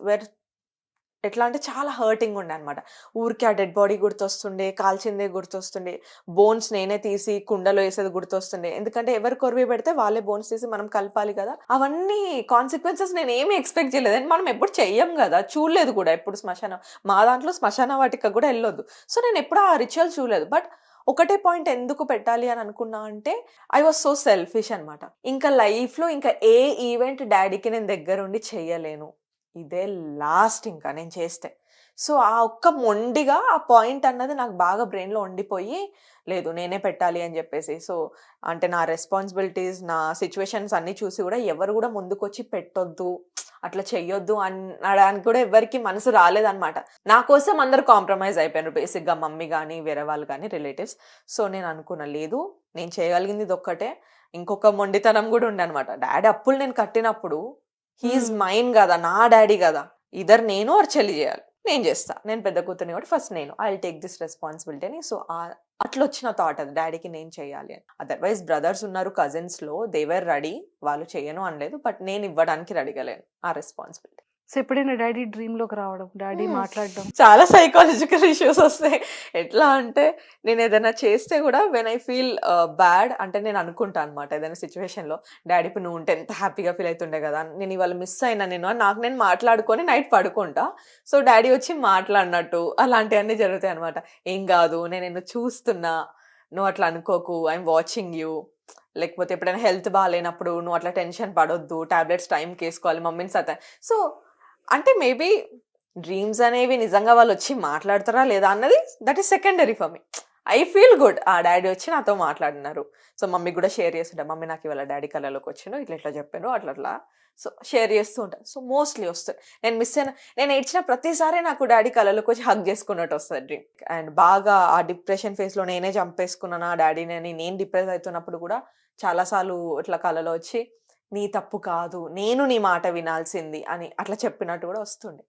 ఎట్లా అంటే చాలా హర్టింగ్ ఉండే అనమాట. ఊరికి ఆ డెడ్ బాడీ గుర్తొస్తుండే, కాల్చిందే గుర్తొస్తుండే, బోన్స్ నేనే తీసి కుండలో వేసేది గుర్తొస్తుండే, ఎందుకంటే ఎవరు కొరివి పెడితే వాళ్ళే బోన్స్ తీసి మనం కలపాలి కదా. అవన్నీ కాన్సిక్వెన్సెస్ నేను ఏమీ ఎక్స్పెక్ట్ చేయలేదు, అండ్ మనం ఎప్పుడు చెయ్యం కదా, చూడలేదు కూడా ఎప్పుడు శ్మశానం. మా దాంట్లో శ్మశాన వాటిక కూడా వెళ్ళొద్దు. సో నేను ఎప్పుడు ఆ రిచువల్ చూడలేదు. బట్ ఒకటే పాయింట్ ఎందుకు పెట్టాలి అని అనుకున్నా అంటే, ఐ వాజ్ సో సెల్ఫిష్ అనమాట. ఇంకా లైఫ్లో ఇంకా ఏ ఈవెంట్ డాడీకి నేను దగ్గరుండి చెయ్యలేను, ఇదే లాస్ట్ ఇంకా నేను చేస్తే. సో ఆ ఒక్క మొండిగా ఆ పాయింట్ అన్నది నాకు బాగా బ్రెయిన్లో ఉండిపోయి, లేదు నేనే పెట్టాలి అని చెప్పేసి. సో అంటే నా రెస్పాన్సిబిలిటీస్, నా సిచ్యువేషన్స్ అన్నీ చూసి కూడా ఎవరు కూడా ముందుకొచ్చి పెట్టొద్దు, అట్లా చెయ్యొద్దు అనడానికి కూడా ఎవరికి మనసు రాలేదన్నమాట. నా కోసం అందరు కాంప్రమైజ్ అయిపోయారు బేసిక్గా, మమ్మీ కానీ వేరే వాళ్ళు కానీ రిలేటివ్స్. సో నేను అనుకున్నా, లేదు నేను చేయగలిగింది ఇది ఒక్కటే. ఇంకొక మొండితనం కూడా ఉండే అనమాట. డాడీ అప్పులు నేను కట్టినప్పుడు, హీఈస్ మైన్ కదా, నా డాడీ కదా, ఇద్దరు నేను ఆర్ చెల్లి చేయాలి, నేను చేస్తా, నేను పెద్ద కూతుర్ని కాబట్టి ఫస్ట్ నేను I will take this responsibility అని. సో అట్లా వచ్చిన థాట్ అది, డాడీకి నేను చేయాలి అని. అదర్వైజ్ బ్రదర్స్ ఉన్నారు కజిన్స్లో, దేవర్ రెడీ, వాళ్ళు చేయను అనలేదు, బట్ నేను ఇవ్వడానికి రెడీగా లేను ఆ రెస్పాన్సిబిలిటీ. సో ఎప్పుడైనా డాడీ డ్రీమ్ లోకి రావడం, డాడీ మాట్లాడడం? చాలా సైకాలజికల్ ఇష్యూస్ వస్తాయి. ఎట్లా అంటే నేను ఏదైనా చేస్తే కూడా వెన్ ఐ ఫీల్ బ్యాడ్, అంటే నేను అనుకుంటా అనమాట ఏదైనా సిచ్యువేషన్లో, డాడీ ఇప్పుడు నువ్వు ఉంటే ఎంత హ్యాపీగా ఫీల్ అవుతుండే కదా, నేను ఇవాళ మిస్ అయినా నేను నాకు నేను మాట్లాడుకొని నైట్ పడుకుంటా. సో డాడీ వచ్చి మాట్లాడినట్టు అలాంటివన్నీ జరుగుతాయి అనమాట. ఏం కాదు, నేను నిన్ను చూస్తున్నా, నువ్వు అట్లా అనుకోకు, ఐఎమ్ వాచింగ్ యూ. లేకపోతే ఎప్పుడైనా హెల్త్ బాగాలేనప్పుడు నువ్వు అట్లా టెన్షన్ పడొద్దు, టాబ్లెట్స్ టైంకి వేసుకోవాలి, మమ్మీని సతా. సో అంటే మేబీ డ్రీమ్స్ అనేవి నిజంగా వాళ్ళు వచ్చి మాట్లాడతారా లేదా అన్నది that is secondary for me. I feel good, ఆ డాడీ వచ్చి నాతో మాట్లాడినారు. సో మమ్మీ కూడా షేర్ చేస్తుంటా, మమ్మీ నాకు ఇవాళ డాడీ కళలోకి వచ్చిండు, ఇట్లా ఇట్లా చెప్పాను అట్లా. సో షేర్ చేస్తూ ఉంటాను. సో మోస్ట్లీ వస్తుంది. నేను మిస్ అయినా, నేను ఏడ్చిన ప్రతిసారి నాకు డాడీ కళలోకి వచ్చి హగ్ చేసుకున్నట్టు వస్తుంది డ్రీమ్. అండ్ బాగా ఆ డిప్రెషన్ ఫేస్లో నేనే చంపేసుకున్నాను ఆ డాడీని అని నేను డిప్రెస్ అవుతున్నప్పుడు కూడా చాలాసార్లు ఇట్లా కళలో వచ్చి, నీ తప్పు కాదు, నేను నీ మాట వినాల్సింది అని అట్లా చెప్పినట్టు కూడా వస్తుండే.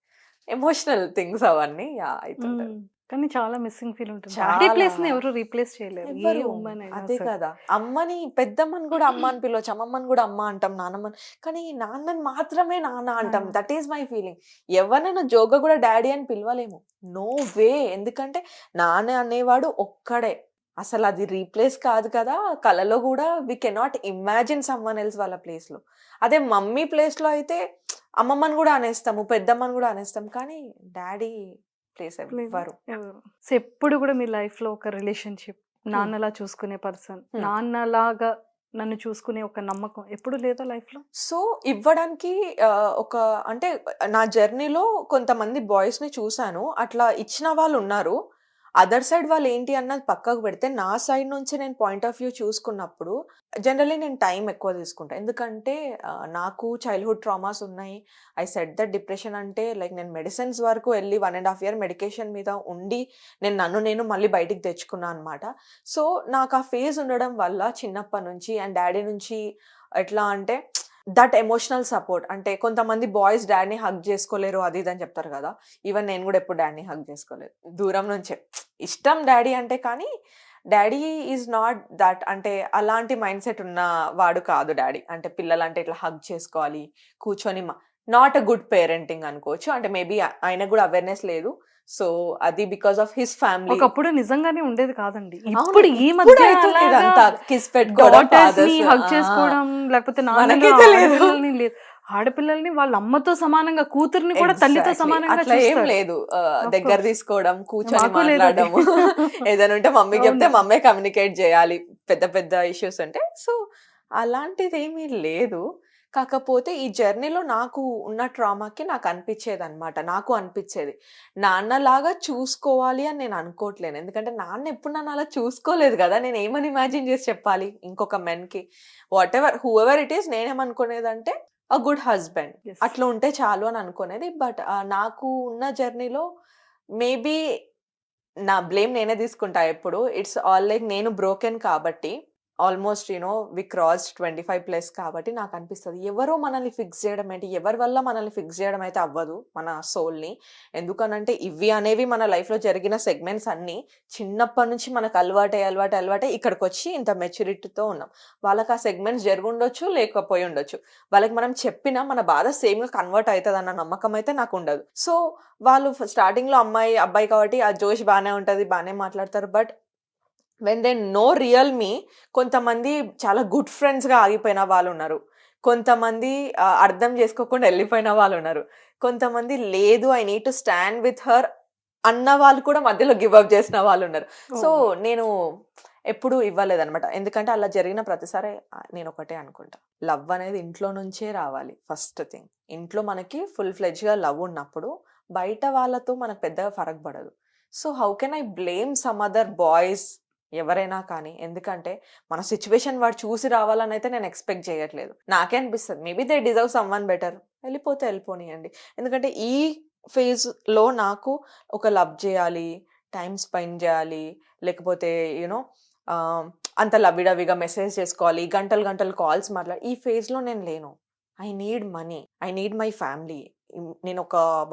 ఎమోషనల్ థింగ్స్ అవన్నీ అవుతుంటాయి. కానీ చాలా మిస్సింగ్ ఫీల్ ఉంటుంది. చాలా. డాడీ ప్లేస్ ని ఎవరు రీప్లేస్ చేయలేరు, ఏ ఎవ్వరు. woman అయినా అదే సరే. కదా, అమ్మని పెద్దమ్మని కూడా అమ్మ అని పిలవచ్చు, అమ్మమ్మని కూడా అమ్మ అంటాం, నాన్నమ్మని, కానీ నాన్నని మాత్రమే నాన్న అంటాం. నాన్న. That is my feeling. ఎవరైనా జోగా కూడా డాడీ అని పిలవలేము, నో వే. ఎందుకంటే నాన్న అనేవాడు ఒక్కడే, అసలు అది రీప్లేస్ కాదు కదా. కళలో కూడా we cannot imagine someone else వాళ్ళ ప్లేస్లో. అదే మమ్మీ ప్లేస్లో అయితే అమ్మమ్మని కూడా అనేస్తాము, పెద్దమ్మని కూడా అనేస్తాం, కానీ డాడీ ప్లేస్ ఎవ్వరు. సో ఎప్పుడు కూడా మీ లైఫ్ లో ఒక రిలేషన్షిప్, నాన్నలా చూసుకునే పర్సన్, నాన్నలాగా నన్ను చూసుకునే ఒక నమ్మకం ఎప్పుడు లేదా లైఫ్ లో? సో ఇవ్వడానికి ఒక అంటే నా జర్నీలో కొంతమంది బాయ్స్ ని చూసాను, అట్లా ఇచ్చిన వాళ్ళు ఉన్నారు. అదర్ సైడ్ వాళ్ళు ఏంటి అన్నది పక్కకు పెడితే, నా సైడ్ నుంచి నేను పాయింట్ ఆఫ్ వ్యూ చూసుకున్నప్పుడు జనరల్లీ నేను టైం ఎక్కువ తీసుకుంటాను. ఎందుకంటే నాకు చైల్డ్హుడ్ ట్రామాస్ ఉన్నాయి. ఐ సెట్ దట్ డిప్రెషన్ అంటే లైక్ నేను మెడిసిన్స్ వరకు వెళ్ళి 1.5 year మెడికేషన్ మీద ఉండి నేను మళ్ళీ బయటికి తెచ్చుకున్నాను అనమాట. సో నాకు ఆ ఫేజ్ ఉండడం వల్ల చిన్నప్పటి నుంచి అండ్ డాడీ నుంచి ఎట్లా అంటే దట్ ఎమోషనల్ సపోర్ట్. అంటే కొంతమంది బాయ్స్ డాడీని హగ్ చేసుకోలేరు అది ఇది అని చెప్తారు కదా, ఈవెన్ నేను కూడా ఎప్పుడు డాడీని హగ్ చేసుకోలేదు, దూరం నుంచే. ఇష్టం డాడీ అంటే, కానీ డాడీ ఈజ్ నాట్ దట్, అంటే అలాంటి మైండ్ సెట్ ఉన్న వాడు కాదు డాడీ. అంటే పిల్లలంటే ఇట్లా హగ్ చేసుకోవాలి, కూర్చొని నాట్ అ గుడ్ పేరెంటింగ్ అనుకోవచ్చు. అంటే మేబీ ఆయనకు కూడా అవేర్నెస్ లేదు. సో అది బికాస్ ఆఫ్ హిస్ ఫ్యామిలీ. ఒకప్పుడు నిజంగానే ఉండేది కాదండి. ఇప్పుడు ఈ మధ్య ఇదంతా కిస్ పెట్టుకోవడం, డాటర్స్ ని fathers, హగ్ చేసుకోవడం, లేకపోతే మనకే నాన్నలు తెలియదు. ఆడపిల్లల్ని లేదు, ఆడపిల్లల్ని వాళ్ళ అమ్మతో సమానంగా, కూతుర్ని కూడా తల్లితో Exactly. సమానంగా అట్లా ఏం చూస్తారు. లేదు. Of దగ్గర course. తీసుకోవడం, కూర్చొని మాకు లేదు అది. మాట్లాడడము, ఏదైనా ఉంటే మమ్మీకి చెప్తే అవును. మమ్మీ కమ్యూనికేట్ చేయాలి పెద్ద పెద్ద ఇష్యూస్ ఉంటే. సో అలాంటిది ఏమీ లేదు. కాకపోతే ఈ జర్నీలో నాకు ఉన్న ట్రామాకి నాకు అనిపించేది అనమాట. నాకు అనిపించేది నాన్నలాగా చూసుకోవాలి అని నేను అనుకోవట్లేను. ఎందుకంటే నాన్న ఎప్పుడు నన్ను అలా చూసుకోలేదు కదా. నేను ఏమని ఇమాజిన్ చేసి చెప్పాలి ఇంకొక మెన్కి? Whatever whoever it is, నేనేమనుకునేదంటే అ గుడ్ హస్బెండ్ Yes. అట్లా ఉంటే చాలు అని అనుకునేది. బట్ నాకు ఉన్న జర్నీలో మేబీ నా బ్లేమ్ నేనే తీసుకుంటా ఎప్పుడు. ఇట్స్ ఆల్ లైక్ నేను బ్రోకెన్ కాబట్టి, ఆల్మోస్ట్ వి క్రాస్ 25+ కాబట్టి నాకు అనిపిస్తుంది ఎవరో మనల్ని ఫిక్స్ చేయడం ఏంటి, ఎవరి వల్ల మనల్ని ఫిక్స్ చేయడం అయితే అవ్వదు మన సోల్ని. ఎందుకనంటే ఇవి అనేవి మన లైఫ్లో జరిగిన సెగ్మెంట్స్ అన్నీ చిన్నప్పటి నుంచి మనకు అలవాటే ఇక్కడికి వచ్చి ఇంత మెచ్యూరిటీతో ఉన్నాం. వాళ్ళకి ఆ సెగ్మెంట్స్ జరుగుండొచ్చు, లేకపోయి ఉండొచ్చు. వాళ్ళకి మనం చెప్పినా మన బాధ సేమ్గా కన్వర్ట్ అవుతుంది అన్న నమ్మకం అయితే నాకు ఉండదు. సో వాళ్ళు స్టార్టింగ్లో అమ్మాయి అబ్బాయి కాబట్టి ఆ జోష్ బాగానే ఉంటుంది, బాగానే మాట్లాడతారు. But when they know real me, కొంతమంది చాలా గుడ్ ఫ్రెండ్స్గా ఆగిపోయిన వాళ్ళు ఉన్నారు, కొంతమంది అర్థం చేసుకోకుండా వెళ్ళిపోయిన వాళ్ళు ఉన్నారు, కొంతమంది లేదు I need to stand with her అన్న వాళ్ళు కూడా మధ్యలో గివ్ అప్ చేసిన వాళ్ళు ఉన్నారు. సో నేను ఎప్పుడు ఇవ్వలేదన్నమాట. ఎందుకంటే అలా జరిగిన ప్రతిసారి నేను ఒకటే అనుకుంటా, లవ్ అనేది ఇంట్లో నుంచే రావాలి. ఫస్ట్ థింగ్, ఇంట్లో మనకి ఫుల్ ఫ్లెడ్జ్గా లవ్ ఉన్నప్పుడు బయట వాళ్ళతో మనకు పెద్దగా ఫరక్ పడదు. So how can I blame some other boys, ఎవరైనా కానీ? ఎందుకంటే మన సిచ్యువేషన్ వాడు చూసి రావాలని అయితే నేను ఎక్స్పెక్ట్ చేయట్లేదు. నాకే అనిపిస్తుంది maybe they deserve someone better, వెళ్ళిపోనియండి. ఎందుకంటే ఈ ఫేజ్లో నాకు ఒక లవ్ చేయాలి, టైం స్పెండ్ చేయాలి, లేకపోతే అంత లవిడవిగా మెసేజ్ చేసుకోవాలి, గంటలు కాల్స్ మాట్లాడాలి, ఈ ఫేజ్లో నేను లేను. I need money, I need my family. నేను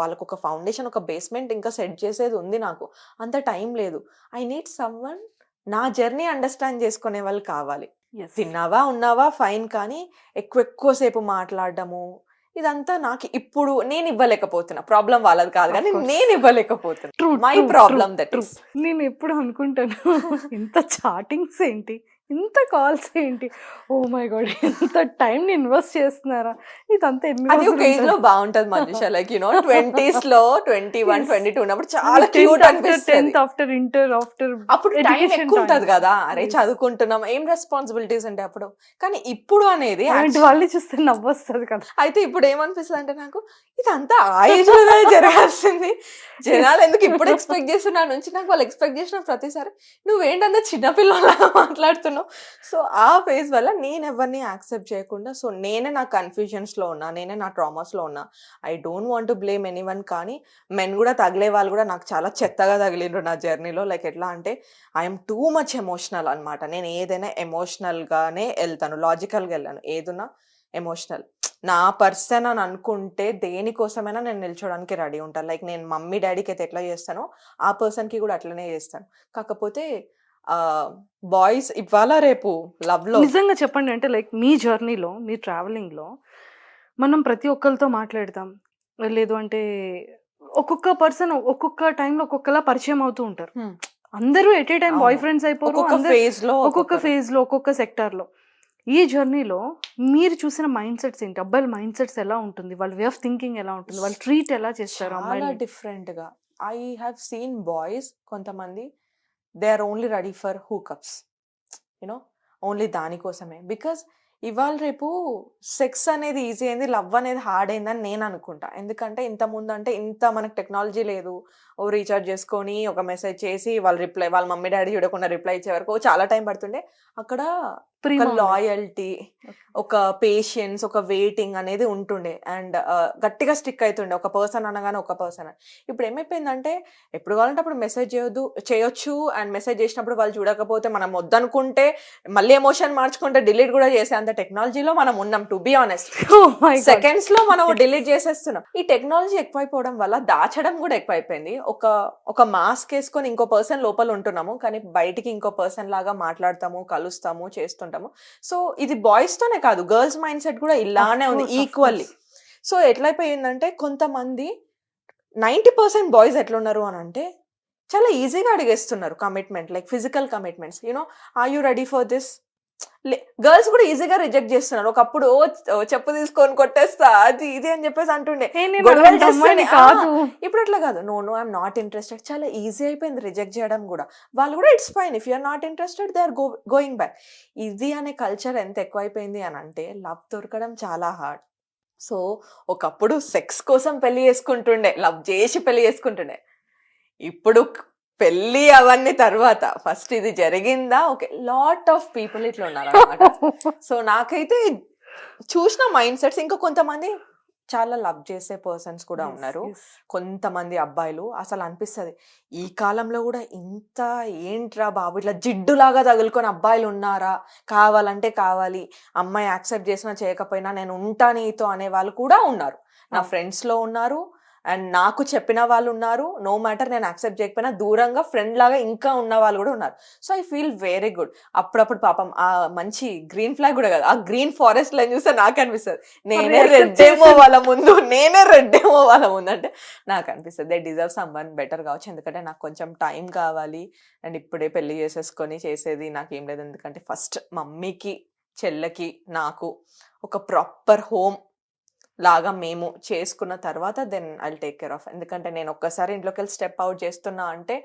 వాళ్ళకు ఒక ఫౌండేషన్, ఒక బేస్మెంట్ ఇంకా సెట్ చేసేది ఉంది. నాకు అంత టైం లేదు. ఐ నీడ్ సమ్ వన్ నా జర్నీ అండర్స్టాండ్ చేసుకునే వాళ్ళు కావాలి. Yes. తిన్నావా ఉన్నావా ఫైన్, కానీ ఎక్కువసేపు మాట్లాడడము ఇదంతా నాకు ఇప్పుడు నేను ఇవ్వలేకపోతున్నా. ప్రాబ్లం వాళ్ళది కాదు కానీ Of course. నేను ఇవ్వలేకపోతున్నా. True, my true, problem true, that true. Is. నేను ఎప్పుడు అనుకుంటాను ఇంత చాటింగ్స్ ఏంటి, ఇంత కాల్స్ ఏంటి, ఓ మై గాడ్ ఇంత టైం ఇన్వెస్ట్ చేస్తున్నారా, ఇదంతా ఎన్ని అది ఒక ఏజ్ లో బాగుంటది మంజుష, లైక్ 20s లో 21, 22 ఉన్నప్పుడు చాలా క్యూట్ అనిపిస్తుంది. 10th ఆఫ్టర్ ఇంటర్ ఆఫ్టర్ అప్పుడు టైం ఎక్కువ ఉంటది కదా, అరే చదువుకుంటున్నాం, ఏం రెస్పాన్సిబిలిటీస్ ఉంటాయి అప్పుడు. కానీ ఇప్పుడు అనేది వాళ్ళు చూస్తే నవ్వొస్తుంది కదా. అయితే ఇప్పుడు ఏమనిపిస్తుంది అంటే నాకు ఇదంతా ఆ ఏజ్ లోనే జరగాల్సింది. జనాలు ఎందుకు ఇప్పుడు ఎక్స్పెక్ట్ చేస్తున్నా నుంచి, నాకు వాళ్ళు ఎక్స్పెక్ట్ చేసిన ప్రతిసారి నువ్వేంటంటే చిన్నపిల్లలాగా మాట్లాడుతున్నావు. సో ఆ ఫేజ్ వల్ల నేను ఎవరిని యాక్సెప్ట్ చేయకుండా, సో నేనే నా కన్ఫ్యూజన్స్ లో ఉన్నా, నేనే నా ట్రామాస్ లో ఉన్నా. I don't want to blame anyone. కానీ మెన్ కూడా తగిలే వాళ్ళు కూడా నాకు చాలా చెత్తగా తగిలిండ్రు నా జర్నీలో. లైక్ ఎట్లా అంటే ఐఎమ్ టూ మచ్ ఎమోషనల్ అనమాట. నేను ఏదైనా ఎమోషనల్గానే వెళ్తాను, లాజికల్గా వెళ్ళాను. ఏదున్నా ఎమోషనల్. నా పర్సన్ అని అనుకుంటే దేనికోసమైనా నేను నిల్చోడానికి రెడీ ఉంటాను. లైక్ నేను మమ్మీ డాడీకి అయితే ఎట్లా చేస్తానో ఆ పర్సన్కి కూడా అట్లనే చేస్తాను. కాకపోతే బాయ్స్ ఇవాళ రేపు లవ్ లో నిజంగా చెప్పండి, అంటే లైక్ మీ జర్నీలో, మీ ట్రావెలింగ్లో మనం ప్రతి ఒక్కరితో మాట్లాడతాం, లేదు అంటే ఒక్కొక్క పర్సన్ ఒక్కొక్క టైంలో ఒక్కొక్కలా పరిచయం అవుతూ ఉంటారు. అందరూ at a time boyfriends అయిపోరు, ఫేజ్ లో ఒక్కొక్క ఫేజ్ లో ఒక్కొక్క సెక్టార్ లో. ఈ జర్నీలో మీరు చూసిన మైండ్ సెట్స్ ఏంటి? అబ్బాయిల మైండ్ సెట్స్ ఎలా ఉంటుంది, వాళ్ళ వే ఆఫ్ థింకింగ్ ఎలా ఉంటుంది, వాళ్ళు ట్రీట్ ఎలా చేస్తారు చాలా అమ్మాయిని? డిఫరెంట్ గా. ఐ హ్యావ్ సీన్ బాయ్స్, కొంతమంది they are only ready for hookups, only దానికోసమే. బికాస్ ఇవాళ రేపు సెక్స్ అనేది ఈజీ అయింది, లవ్ అనేది హార్డ్ అయిందని నేను అనుకుంటా. ఎందుకంటే ఇంత ముందు అంటే ఇంత మనకు టెక్నాలజీ లేదు. ఓ రీఛార్జ్ చేసుకొని ఒక మెసేజ్ చేసి వాళ్ళ మమ్మీ డాడీ చూడకుండా రిప్లై ఇచ్చే వరకు చాలా టైం పడుతుండే. అక్కడ ఒక లాయల్టీ, ఒక పేషెన్స్, ఒక వెయిటింగ్ అనేది ఉంటుండే. అండ్ గట్టిగా స్టిక్ అవుతుండే ఒక పర్సన్ అనగానే ఒక పర్సన్. ఇప్పుడు ఏమైపోయిందంటే ఎప్పుడు కావాలంటే అప్పుడు మెసేజ్ చేయొచ్చు. అండ్ మెసేజ్ చేసినప్పుడు వాళ్ళు చూడకపోతే మనం వద్దనుకుంటే మళ్ళీ ఎమోషన్ మార్చుకుంటే డిలీట్ కూడా చేసే అంత టెక్నాలజీలో మనం ఉన్నాం. టు బి ఆనెస్ట్, సెకండ్స్ లో మనం డిలీట్ చేసేస్తున్నాం. ఈ టెక్నాలజీ ఎక్కువైపోవడం వల్ల దాచడం కూడా ఎక్కువైపోయింది. ఒక మాస్క్ వేసుకొని ఇంకో పర్సన్ లోపల ఉంటున్నాము, కానీ బయటికి ఇంకో పర్సన్ లాగా మాట్లాడతాము, కలుస్తాము, చేస్తుంటాము. సో ఇది బాయ్స్ తోనే కాదు, గర్ల్స్ మైండ్ సెట్ కూడా ఇలానే ఉంది ఈక్వల్లీ. సో ఎట్లయిపోయిందంటే కొంతమంది 90% బాయ్స్ ఎట్లున్నారు అని అంటే చాలా ఈజీగా అడిగేస్తున్నారు commitment, like physical commitments. Are you ready for this? Girls కూడా ఈజీగా రిజెక్ట్ చేస్తున్నారు. ఒకప్పుడు చెప్పు తీసుకొని కొట్టేస్తా అది ఇది అని చెప్పేసి అంటుండే, గొడవలు చేస్తేనే. ఇప్పుడు అట్లా కాదు, నో ఐఎమ్ నాట్ ఇంట్రెస్టెడ్, చాలా ఈజీ అయిపోయింది రిజెక్ట్ చేయడం కూడా. వాళ్ళు కూడా it's fine, if you're not interested they are going back. ఇది అనే కల్చర్ ఎంత ఎక్కువైపోయింది అని అంటే లవ్ దొరకడం చాలా హార్డ్. సో ఒకప్పుడు సెక్స్ కోసం పెళ్లి చేసుకుంటుండే, లవ్ చేసి పెళ్లి చేసుకుంటుండే. ఇప్పుడు పెళ్లి అవన్నీ తర్వాత ఫస్ట్ ఇది జరిగిందా, ఓకే, లాట్ ఆఫ్ పీపుల్ ఇట్లా ఉన్నారు అన్నమాట. సో నాకైతే చూసిన మైండ్ సెట్స్, ఇంకా కొంతమంది చాలా లవ్ చేసే పర్సన్స్ కూడా ఉన్నారు. కొంతమంది అబ్బాయిలు అసలు అనిపిస్తుంది ఈ కాలంలో కూడా ఇంత ఏంట్రా బాబు ఇట్లా జిడ్డులాగా తగులుకొని అబ్బాయిలు ఉన్నారా, కావాలంటే కావాలి, అమ్మాయి యాక్సెప్ట్ చేసినా చేయకపోయినా నేను ఉంటా నీతో అనే వాళ్ళు కూడా ఉన్నారు. నా ఫ్రెండ్స్ లో ఉన్నారు, అండ్ నాకు చెప్పిన వాళ్ళు ఉన్నారు. నో మ్యాటర్ నేను యాక్సెప్ట్ చేయకపోయినా దూరంగా ఫ్రెండ్ లాగా ఇంకా ఉన్న వాళ్ళు కూడా ఉన్నారు. So I feel very good. అప్పుడప్పుడు పాపం ఆ మంచి గ్రీన్ ఫ్లాగ్ కూడా కదా, ఆ గ్రీన్ ఫారెస్ట్ లైన్ చూస్తే నాకు అనిపిస్తుంది నేనే రెడ్ ఏమో వాళ్ళ ముందు అంటే నాకు అనిపిస్తుంది they deserve someone better కావచ్చు. ఎందుకంటే నాకు కొంచెం టైం కావాలి, అండ్ ఇప్పుడే పెళ్లి చేసేసుకొని చేసేది నాకేం లేదు. ఎందుకంటే ఫస్ట్ మమ్మీకి, చెల్లెకి, నాకు ఒక ప్రాపర్ హోమ్ లాగా మేము చేసుకున్న తర్వాత then I take care of. ఎందుకంటే నేను ఒక్కసారి ఇంట్లోకి వెళ్ళి స్టెప్ అవుట్ చేస్తున్నా అంటే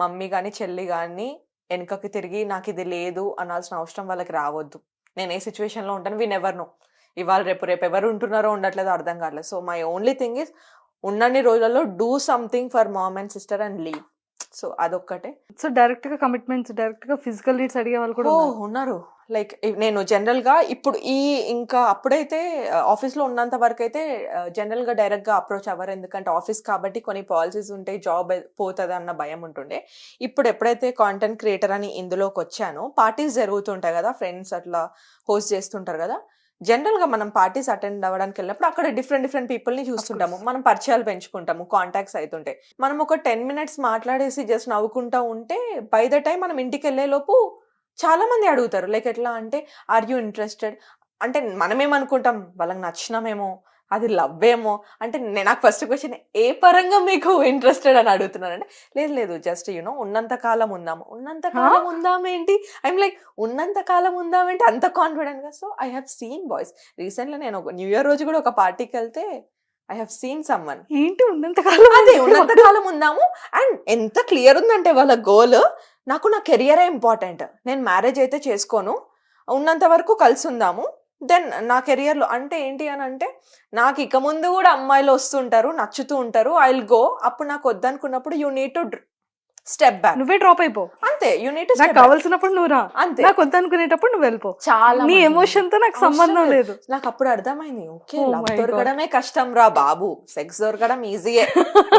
మమ్మీ కానీ చెల్లి కానీ వెనకకి తిరిగి నాకు ఇది లేదు అనాల్సిన అవసరం వాళ్ళకి రావద్దు. నేను ఏ సిచ్యువేషన్లో ఉంటాను వి నెవర్ నో, ఇవాళ రేపు ఎవరు ఉంటున్నారో ఉండట్లేదో అర్థం కావట్లేదు. So my only thing is ఉన్నన్ని రోజులలో do something for mom and sister and leave. So అదొక్కటే. సో డైరెక్ట్ గా కమిట్మెంట్స్, డైరెక్ట్ గా ఫిజికల్ నీడ్స్ అడిగే వాళ్ళు కూడా ఉన్నారు. లైక్ నేను జనరల్ గా ఇప్పుడు ఇంకా అప్పుడైతే ఆఫీస్ లో ఉన్నంత వరకు అయితే జనరల్ గా డైరెక్ట్ గా అప్రోచ్ అవ్వరు. ఎందుకంటే ఆఫీస్ కాబట్టి కొన్ని పాలసీస్ ఉంటాయి, జాబ్ పోతుంది అన్న భయం ఉంటుండే. ఇప్పుడు ఎప్పుడైతే కాంటెంట్ క్రియేటర్ అని ఇందులోకి వచ్చానో, పార్టీస్ జరుగుతుంటాయి కదా, ఫ్రెండ్స్ అట్లా హోస్ట్ చేస్తుంటారు కదా, జనరల్ గా మనం పార్టీస్ అటెండ్ అవ్వడానికి వెళ్ళినప్పుడు అక్కడ డిఫరెంట్ పీపుల్ ని చూస్తుంటాము, మనం పరిచయాలు పెంచుకుంటాము, కాంటాక్ట్స్ అవుతుంటాయి. మనం ఒక 10 minutes మాట్లాడేసి జస్ట్ నవ్వుకుంటా ఉంటే బై ద టైం మనం ఇంటికి వెళ్ళే లోపు చాలా మంది అడుగుతారు. లైక్ ఎట్లా అంటే ఆర్ యూ ఇంట్రెస్టెడ్ అంటే మనమేమనుకుంటాం వాళ్ళకి నచ్చినామేమో, అది లవ్ ఏమో అంటే. నాకు ఫస్ట్ క్వశ్చన్ ఏ పరంగా మీకు ఇంట్రెస్టెడ్ అని అడుగుతున్నానంటే లేదు జస్ట్ ఉన్నంత కాలం ఉందామేంటి, ఐఎమ్ లైక్ ఉన్నంత కాలం ఉందామేంటి అంత కాన్ఫిడెంట్ గా. So I have seen boys. Recently నేను ఒక న్యూ ఇయర్ రోజు కూడా ఒక పార్టీకి వెళ్తే ఐ హ్యావ్ సీన్ సమ్మన్. ఏంటి ఉన్నంతకాలం, అదే ఉన్నంతకాలం ఉందాము. అండ్ ఎంత క్లియర్ ఉందంటే వాళ్ళ గోల్, నాకు నా కెరియరే ఇంపార్టెంట్, నేను మ్యారేజ్ అయితే చేసుకోను, ఉన్నంత వరకు కలిసి ఉందాము, దెన్ నా కెరియర్లో అంటే ఏంటి అని అంటే నాకు ఇక ముందు కూడా అమ్మాయిలు వస్తుంటారు, నచ్చుతూ ఉంటారు, ఐ విల్ గో. అప్పుడు నాకు వద్దనుకున్నప్పుడు you need to step back, నువ్వే డ్రాప్ అయిపో అంతే. యూ నీడ్ టు నాకు కావాల్సినప్పుడు నువ్వు రా, అంతే. నాకు వద్దనుకునేటప్పుడు నువ్వు వెళ్ళిపో. చాలా నీ ఎమోషన్ తో నాకు సంబంధం లేదు. నాకు అప్పుడు అర్థమైంది, ఓకే లవ్ దొరకడమే కష్టం రా బాబు, సెక్స్ దొరకడం ఈజీయే,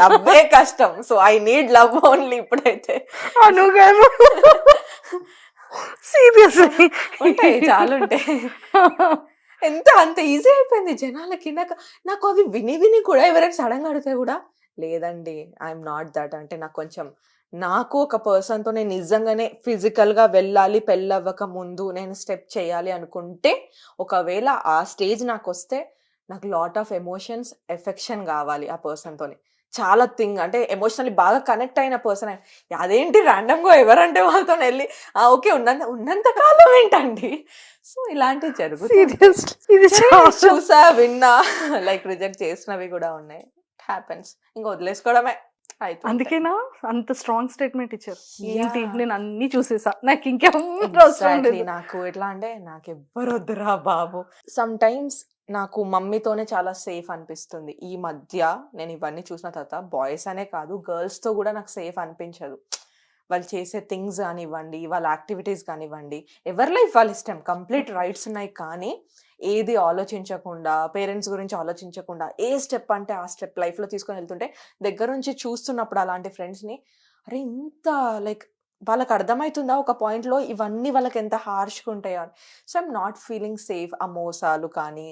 లవ్వే కష్టం. So I need love only. ఇప్పుడైతే సీరియస్లీ ఉంటాయి, చాలా ఉంటాయి. అంత ఈజీ అయిపోయింది జనాలకి. నాకు అవి విని కూడా ఎవరైనా సడన్ గా అడిగితే కూడా లేదండి ఐఎమ్ నాట్ దట్ అంటే నాకు ఒక పర్సన్తో నేను నిజంగానే ఫిజికల్గా వెళ్ళాలి, పెళ్ళవ్వక ముందు నేను స్టెప్ చేయాలి అనుకుంటే, ఒకవేళ ఆ స్టేజ్ నాకు వస్తే నాకు లాట్ ఆఫ్ ఎమోషన్స్, ఎఫెక్షన్ కావాలి ఆ పర్సన్తోని. చాలా అంటే ఎమోషనల్లీ బాగా కనెక్ట్ అయిన పర్సన్. అదేంటి ర్యాండమ్గా ఎవరంటే వాళ్ళతో వెళ్ళి ఓకే ఉన్నంత కాలం ఏంటండి. సో ఇలాంటివి జరుగుతుంది, చూసా విన్నా, లైక్ రిజెక్ట్ చేసినవి కూడా ఉన్నాయి. ఇట్ హ్యాపెన్స్, ఇంకా వదిలేసుకోవడమే. అందుకేనా అంత స్ట్రాంగ్ స్టేట్మెంట్ ఇచ్చారు, ఏంటి నేను అన్ని చూసేసా, నాకు ఇంకెవరు అవసరం లేదు. నాకు ఎట్లా అంటే నాకు ఎవ్వరు వద్దురా బాబు. సమ్ టైమ్స్ నాకు మమ్మీతోనే చాలా సేఫ్ అనిపిస్తుంది. ఈ మధ్య నేను ఇవన్నీ చూసిన తర్వాత బాయ్స్ అనే కాదు గర్ల్స్తో కూడా నాకు సేఫ్ అనిపించదు. వాళ్ళు చేసే థింగ్స్ కానివ్వండి, వాళ్ళ యాక్టివిటీస్ కానివ్వండి, ఎవరి లైఫ్ వాళ్ళ ఇష్టం, కంప్లీట్ రైట్స్ ఉన్నాయి. కానీ ఏది ఆలోచించకుండా, పేరెంట్స్ గురించి ఆలోచించకుండా ఏ స్టెప్ అంటే ఆ స్టెప్ లైఫ్లో తీసుకొని వెళ్తుంటే దగ్గర నుంచి చూస్తున్నప్పుడు అలాంటి ఫ్రెండ్స్ని, అరే ఇంత లైక్ వాళ్ళకి అర్థమవుతుందా ఒక పాయింట్లో ఇవన్నీ వాళ్ళకి ఎంత హార్ష్గా ఉంటాయో అని. So I'm not feeling safe. ఆ మోసాలు కానీ,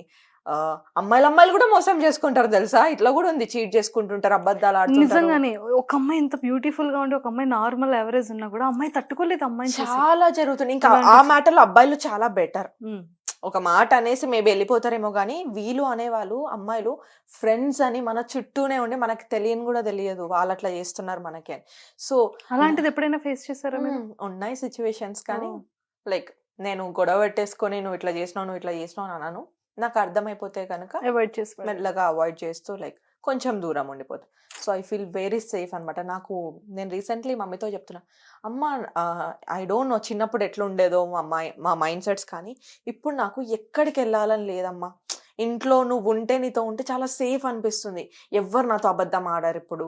అమ్మాయిలు కూడా మోసం చేసుకుంటారు తెలుసా, ఇట్లా కూడా ఉంది, చీట్ చేసుకుంటుంటారు, అబద్ధాలు ఆడుతుంటారు. నిజంగానే ఒక అమ్మాయి ఎంత బ్యూటిఫుల్ గా ఉండి ఒక అమ్మాయి నార్మల్ ఎవరేజ్ ఉన్నా కూడా అమ్మాయి తట్టుకోలేదు. అమ్మాయి చాలా జరుగుతుంది. ఇంకా ఆ మ్యాటర్లో అబ్బాయిలు చాలా బెటర్. ఒక మాట అనేసి మేబీ వెళ్ళిపోతారేమో కానీ వీళ్ళు అనేవాళ్ళు అమ్మాయిలు ఫ్రెండ్స్ అని మన చుట్టూనే ఉండి మనకి తెలియని కూడా తెలియదు వాళ్ళు అట్లా చేస్తున్నారు మనకి అని. సో అలాంటిది ఎప్పుడైనా ఫేస్ చేశారా మీరు? ఉన్నాయి సిచ్యువేషన్స్ కానీ Oh. లైక్ నేను గొడవ పెట్టేసుకొని నువ్వు ఇట్లా చేసినావు అని అన్నాను. నాకు అర్థమైపోతే కనుక అవాయిడ్ చేసి పడే- మెల్లగా అవాయిడ్ చేస్తూ లైక్ కొంచెం దూరం ఉండిపోతా. So I feel very safe అనమాట. నేను రీసెంట్లీ మమ్మీతో చెప్తున్నా, అమ్మ ఐ డోంట్ నో చిన్నప్పుడు ఎట్లా ఉండేదో మా మైండ్ సెట్స్, కానీ ఇప్పుడు నాకు ఎక్కడికి వెళ్ళాలని లేదమ్మా. ఇంట్లో నువ్వు ఉంటే నీతో ఉంటే చాలా సేఫ్ అనిపిస్తుంది. ఎవ్వరు నాతో అబద్ధం ఆడారు, ఇప్పుడు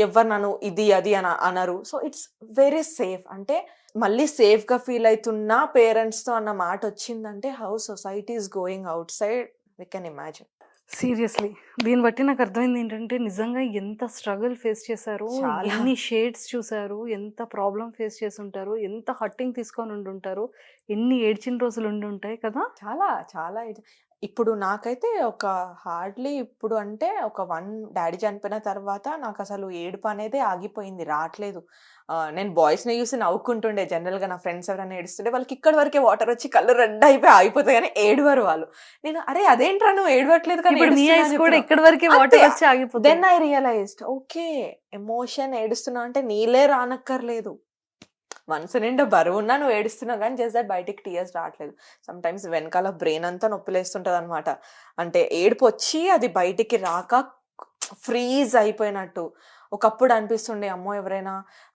ఎవ్వరు నన్ను ఇది అది అని అనరు. So it's very safe. అంటే మళ్ళీ సేఫ్గా ఫీల్ అవుతున్నా పేరెంట్స్తో అన్న మాట వచ్చిందంటే how society is going outside we can imagine. Seriously దీన్ని బట్టి నాకు అర్థమైంది ఏంటంటే నిజంగా ఎంత స్ట్రగుల్ ఫేస్ చేశారు, చాలా. ఎన్ని షేడ్స్ చూసారు, ఎంత ప్రాబ్లం ఫేస్ చేసి ఉంటారు, ఎంత హట్టింగ్ తీసుకొని ఉండుంటారు, ఎన్ని ఏడ్చిన రోజులు ఉండి ఉంటాయి కదా. చాలా చాలా ఇప్పుడు నాకైతే ఒక హార్డ్లీ ఇప్పుడు అంటే ఒక డాడీ చనిపోయిన తర్వాత నాకు అసలు ఏడుపు అనేది ఆగిపోయింది, రావట్లేదు. నేను బాయ్స్ని చూసి నవ్వుకుంటుండే జనరల్గా. నా ఫ్రెండ్స్ ఎవరైనా ఏడుస్తుండే వాళ్ళకి ఇక్కడ వరకే వాటర్ వచ్చి కళ్ళు రెడ్ అయిపోయి ఆగిపోతాయి కానీ ఏడవరు వాళ్ళు. నేను అరే అదేంట్రా నువ్వు ఏడవట్లేదు కానీ ఇప్పుడు మీ ఐస్ కూడా ఇక్కడ వరకే అంతే. వాటర్ వచ్చి ఆగిపోతుంది. Then I realised okay emotion ఏడుస్తున్నా అంటే నీళ్ళే రానక్కర్లేదు. మనసు నిండా బరువు ఉన్నా నువ్వు ఏడుస్తున్నావు కానీ జస్ట్ దట్ బయటికి టీయర్స్ రావట్లేదు. సమ్ టైమ్స్ వెనకాల బ్రెయిన్ అంతా నొప్పిలేస్తుంటది అనమాట. అంటే ఏడుపు వచ్చి అది బయటికి రాక ఫ్రీజ్ అయిపోయినట్టు. ఒకప్పుడు అనిపిస్తుండే అమ్మో ఎవరైనా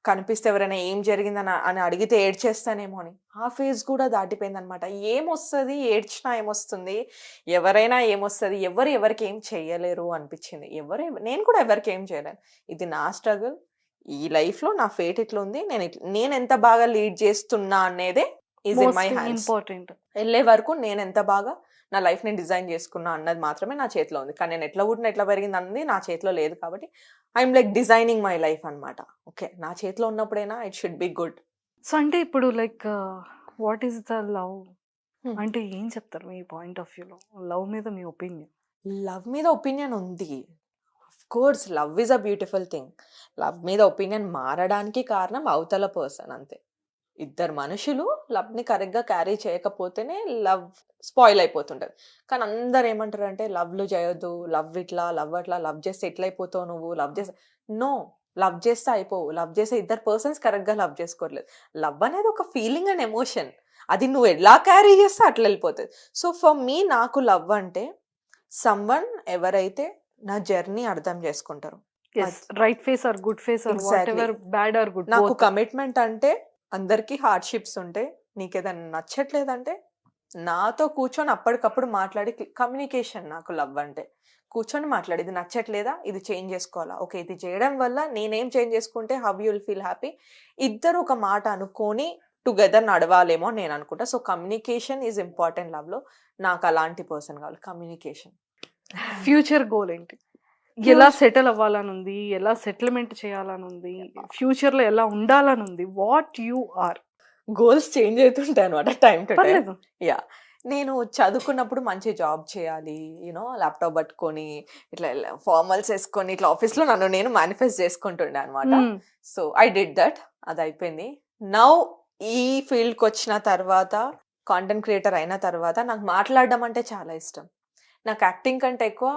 కనిపిస్తే ఎవరైనా ఏం జరిగిందని అని అడిగితే ఏడ్చేస్తానేమో అని. ఆ ఫేజ్ కూడా దాటిపోయింది అనమాట. ఏమొస్తుంది, ఏడ్చినా ఏమొస్తుంది, ఎవరైనా ఏమొస్తుంది, ఎవరికి ఏం చెయ్యలేరు అనిపించింది. నేను కూడా ఎవరికి ఏం చేయలేను. ఇది నా స్ట్రగుల్, ఈ లైఫ్ లో నా ఫేట్ ఇట్లా ఉంది, నేను ఎంత బాగా లీడ్ చేస్తున్నా అనేదే is in my hands. Important. వెళ్ళే వరకు నేను ఎంత బాగా నా లైఫ్ ని డిజైన్ చేసుకున్నా అన్నది మాత్రమే నా చేతిలో ఉంది. కానీ నేను ఎట్లా పుట్టిన ఎట్లా పెరిగింది అన్నది నా చేతిలో లేదు. కాబట్టి I'm like designing my life అనమాట. ఓకే నా చేతిలో ఉన్నప్పుడైనా it should be good. So అంటే ఇప్పుడు like what is the love Hmm. అంటే ఏం చెప్తారు మీ పాయింట్ ఆఫ్ వ్యూలో లవ్ మీద మీ ఒపీనియన్? లవ్ మీద ఒపీనియన్ ఉంది. Of course love is a beautiful thing. Love మీద ఒపీనియన్ మారడానికి కారణం అవతల పర్సన్ అంతే. ఇద్దరు మనుషులు లవ్ని కరెక్ట్గా క్యారీ చేయకపోతేనే లవ్ స్పాయిల్ అయిపోతుంటది. కానీ అందరు ఏమంటారు అంటే లవ్లు చేయొద్దు, లవ్ ఇట్లా లవ్ అట్లా, లవ్ చేస్తే ఎట్లా అయిపోతావు నువ్వు, లవ్ చేస్తే నో, లవ్ చేస్తే అయిపోవు. లవ్ చేస్తే ఇద్దరు పర్సన్స్ కరెక్ట్గా లవ్ చేసుకోవట్లేదు. లవ్ అనేది ఒక ఫీలింగ్ అండ్ ఎమోషన్, అది నువ్వు ఎలా క్యారీ చేస్తే అట్లా వెళ్ళిపోతుంది. సో ఫర్ మీ నాకు లవ్ అంటే సమ్వన్ ఎవరైతే నా జర్నీ అర్థం చేసుకుంటారు. Right face or good face or what Exactly. Ever bad or good. నాకు కమిట్మెంట్ అంటే అందరికీ హార్డ్షిప్స్ ఉంటాయి. నీకు ఏదైనా నచ్చట్లేదంటే నాతో కూర్చొని అప్పటికప్పుడు మాట్లాడి కమ్యూనికేషన్ నాకు లవ్ అంటే. కూర్చొని మాట్లాడి ఇది నచ్చట్లేదా, ఇది చేంజ్ చేసుకోవాలా, ఓకే ఇది చేయడం వల్ల నేనేం చేంజ్ చేసుకుంటే how you will feel happy, ఇద్దరు ఒక మాట అనుకొని టుగెదర్ నడవాలేమో నేను అనుకుంటా. So communication is important love లో. నాకు అలాంటి పర్సన్ కావాలి, కమ్యూనికేషన్. ఫ్యూచర్ గోల్ ఏంటి? ఎలా సెటిల్ అవ్వాలని ఉంది, ఎలా సెటిల్మెంట్ చేయాలని ఉంది, ఫ్యూచర్ లో ఎలా ఉండాలని ఉంది, what you are? Goals change అవుతుంటాయి అనమాట టైం టు టైం. పర్లేదు. యా నేను చదువుకున్నప్పుడు మంచి జాబ్ చేయాలి, యూనో ల్యాప్టాప్ పట్టుకొని ఇట్లా ఫార్మల్స్ వేసుకొని ఇట్లా ఆఫీస్లో నన్ను నేను మేనిఫెస్ట్ చేసుకుంటుండే అనమాట. సో ఐ డిడ్ దట్, అది అయిపోయింది. నౌ ఈ ఫీల్డ్కి వచ్చిన తర్వాత, కాంటెంట్ క్రియేటర్ అయిన తర్వాత నాకు మాట్లాడడం అంటే చాలా ఇష్టం. నాకు యాక్టింగ్ కంటే ఎక్కువ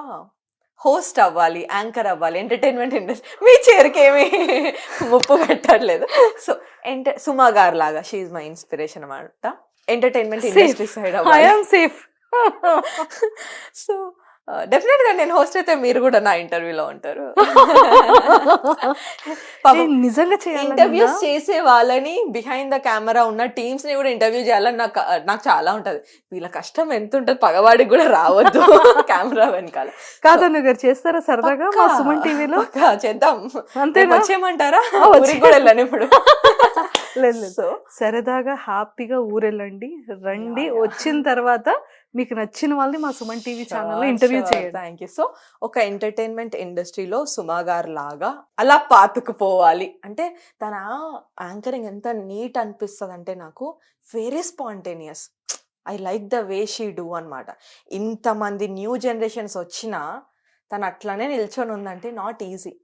హోస్ట్ అవ్వాలి, యాంకర్ అవ్వాలి, ఎంటర్టైన్మెంట్ ఇండస్ట్రీ. మీ చైర్కి ఏమి ముప్పు పెట్టట్లేదు. సో సుమా గారు లాగా షీఈ్ మై ఇన్స్పిరేషన్ అనమాట. Entertainment industry side I am safe. So definite గా నేను హోస్ట్ అయితే మీరు కూడా నా ఇంటర్వ్యూలో ఉంటారు. నిజంగా చేయాలి. ఇంటర్వ్యూస్ చేసే వాళ్ళని, బిహైండ్ ద కెమెరా ఉన్న టీమ్స్ ని కూడా ఇంటర్వ్యూ చేయాలని నాకు చాలా ఉంటది. వీళ్ళ కష్టం ఎంత ఉంటది, పగవాడికి కూడా రావద్దు కెమెరా వెనకాల. కాదన్న గారు చేస్తారా సరదాగా మా సుమన్ టీవీలో? చేద్దాం. అంతేనా? వచ్చేయమంటారా? ఊరికి కూడా వెళ్ళాను ఇప్పుడు. సో సరదాగా హ్యాపీగా ఊరెళ్ళండి, రండి. వచ్చిన తర్వాత మీకు నచ్చిన వాళ్ళని మా సుమన్ టీవీ ఛానల్లో ఇంటర్వ్యూ చేయండి. Thank you. సో ఒక ఎంటర్టైన్మెంట్ ఇండస్ట్రీలో సుమా గారు లాగా అలా పాతుకుపోవాలి అంటే, తన యాంకరింగ్ ఎంత నీట్ అనిపిస్తుంది అంటే నాకు very spontaneous. I like the way she do అనమాట. ఇంతమంది న్యూ జనరేషన్స్ వచ్చినా తను అట్లానే నిల్చొని ఉందంటే నాట్ ఈజీ.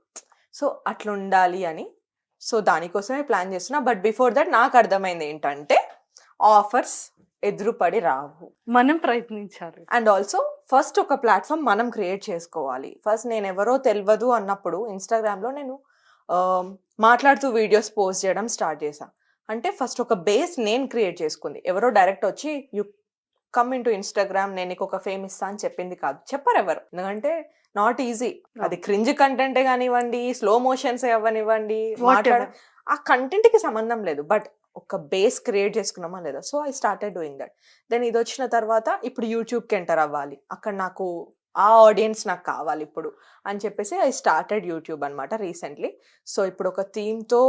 సో అట్లా ఉండాలి అని, సో దానికోసమే ప్లాన్ చేస్తున్నా. బట్ బిఫోర్ దట్ నాకు అర్థమైంది ఏంటంటే, ఆఫర్స్ ఎదురుపడి రావు. మనం ప్రయత్నించాలి. అండ్ ఆల్సో ఫస్ట్ ఒక ప్లాట్ఫామ్ మనం క్రియేట్ చేసుకోవాలి. ఫస్ట్ నేను ఎవరో తెలియదు అన్నప్పుడు ఇన్స్టాగ్రామ్లో నేను మాట్లాడుతూ వీడియోస్ పోస్ట్ చేయడం స్టార్ట్ చేశా. అంటే ఫస్ట్ ఒక బేస్ నేను క్రియేట్ చేసుకుంది. ఎవరో డైరెక్ట్ వచ్చి you come in to Instagram, నేను నీకు ఒక ఫేమ్ ఇస్తా అని చెప్పింది కాదు, చెప్పరు ఎవరు. ఎందుకంటే నాట్ ఈజీ. అది క్రింజ్ కంటెంటే కానివ్వండి, స్లో మోషన్స్ అవ్వనివ్వండి, ఆ కంటెంట్ కి సంబంధం లేదు. బట్ ఒక బేస్ క్రియేట్ చేసుకున్నామా లేదా. So I started doing that. Then ఇది వచ్చిన తర్వాత ఇప్పుడు యూట్యూబ్కి ఎంటర్ అవ్వాలి, అక్కడ నాకు ఆ ఆడియన్స్ నాకు కావాలి ఇప్పుడు అని చెప్పేసి ఐ స్టార్టెడ్ యూట్యూబ్ అనమాట రీసెంట్లీ. సో ఇప్పుడు ఒక థీమ్తో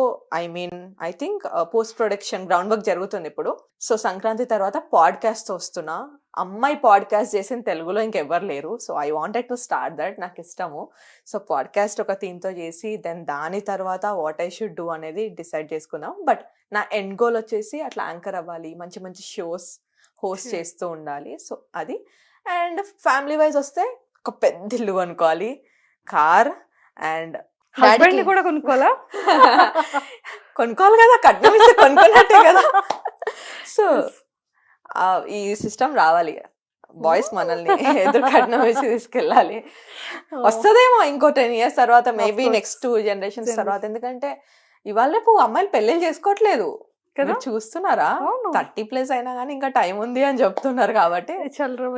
I think post production ground work జరుగుతుంది ఇప్పుడు. సో సంక్రాంతి తర్వాత పాడ్కాస్ట్ వస్తున్నా. అమ్మాయి పాడ్కాస్ట్ చేసిన తెలుగులో ఇంకెవ్వరు లేరు. So I wanted to start that, నాకు ఇష్టము. సో పాడ్కాస్ట్ ఒక థీమ్తో చేసి దెన్ దాని తర్వాత వాట్ ఐ షుడ్ డూ అనేది డిసైడ్ చేసుకుందాం. బట్ నా ఎండ్ గోల్ వచ్చేసి అట్లా యాంకర్ అవ్వాలి, మంచి మంచి షోస్ హోస్ట్ చేస్తూ ఉండాలి. సో అది. అండ్ ఫ్యామిలీ వైజ్ వస్తే ఒక పెద్ద ఇల్లు కొనుక్కోవాలి, కార్, అండ్ హస్బెండ్ కూడా కొనుక్కోవాలా? కొనుక్కోవాలి కదా, కట్నం ఇస్తే కొనుక్కున్నట్టే కదా. సో ఈ సిస్టమ్ రావాలి, బాయ్స్ మనల్ని ఎదురు కట్నం వేసి తీసుకెళ్ళాలి. వస్తుందేమో ఇంకో 10 years తర్వాత, మేబీ నెక్స్ట్ 2 generations తర్వాత. ఎందుకంటే ఇవాళ రేపు అమ్మాయిలు పెళ్ళిళ్ళు చేసుకోవట్లేదు కదా, చూస్తున్నారా? 30+ అయినా కానీ ఇంకా టైం ఉంది అని చెప్తున్నారు. కాబట్టి చల్లరా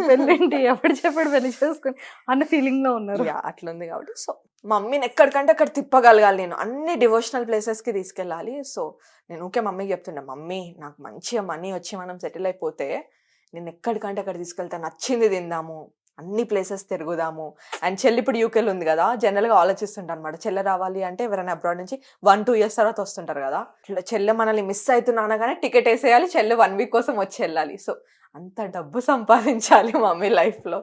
పెళ్ళేంటి ఎప్పుడు చెప్పాడు పెళ్లి చేసుకుని అన్న ఫీలింగ్ లో ఉన్నారు. అట్లుంది కాబట్టి సో మమ్మీని ఎక్కడికంటే అక్కడ తిప్పగలగాలి, నేను అన్ని డివోషనల్ ప్లేసెస్కి తీసుకెళ్ళాలి. సో నేను ఊకే మమ్మీకి చెప్తుండే, మమ్మీ నాకు మంచిగా మనీ వచ్చి మనం సెటిల్ అయిపోతే నేను ఎక్కడికంటే అక్కడ తీసుకెళ్తా, నచ్చింది తిందాము, అన్ని ప్లేసెస్ తిరుగుదాము. అండ్ చెల్లి ఇప్పుడు యూకేలో ఉంది కదా, జనరల్గా ఆలోచిస్తుంటారు అనమాట, చెల్లె రావాలి అంటే ఎవరైనా అబ్రాడ్ నుంచి 1-2 years తర్వాత వస్తుంటారు కదా, చెల్లె మనల్ని మిస్ అవుతున్నాను కానీ టికెట్ వేసేయాలి, చెల్లె 1 week కోసం వచ్చి వెళ్ళాలి. సో అంత డబ్బు సంపాదించాలి మమ్మీ లైఫ్లో.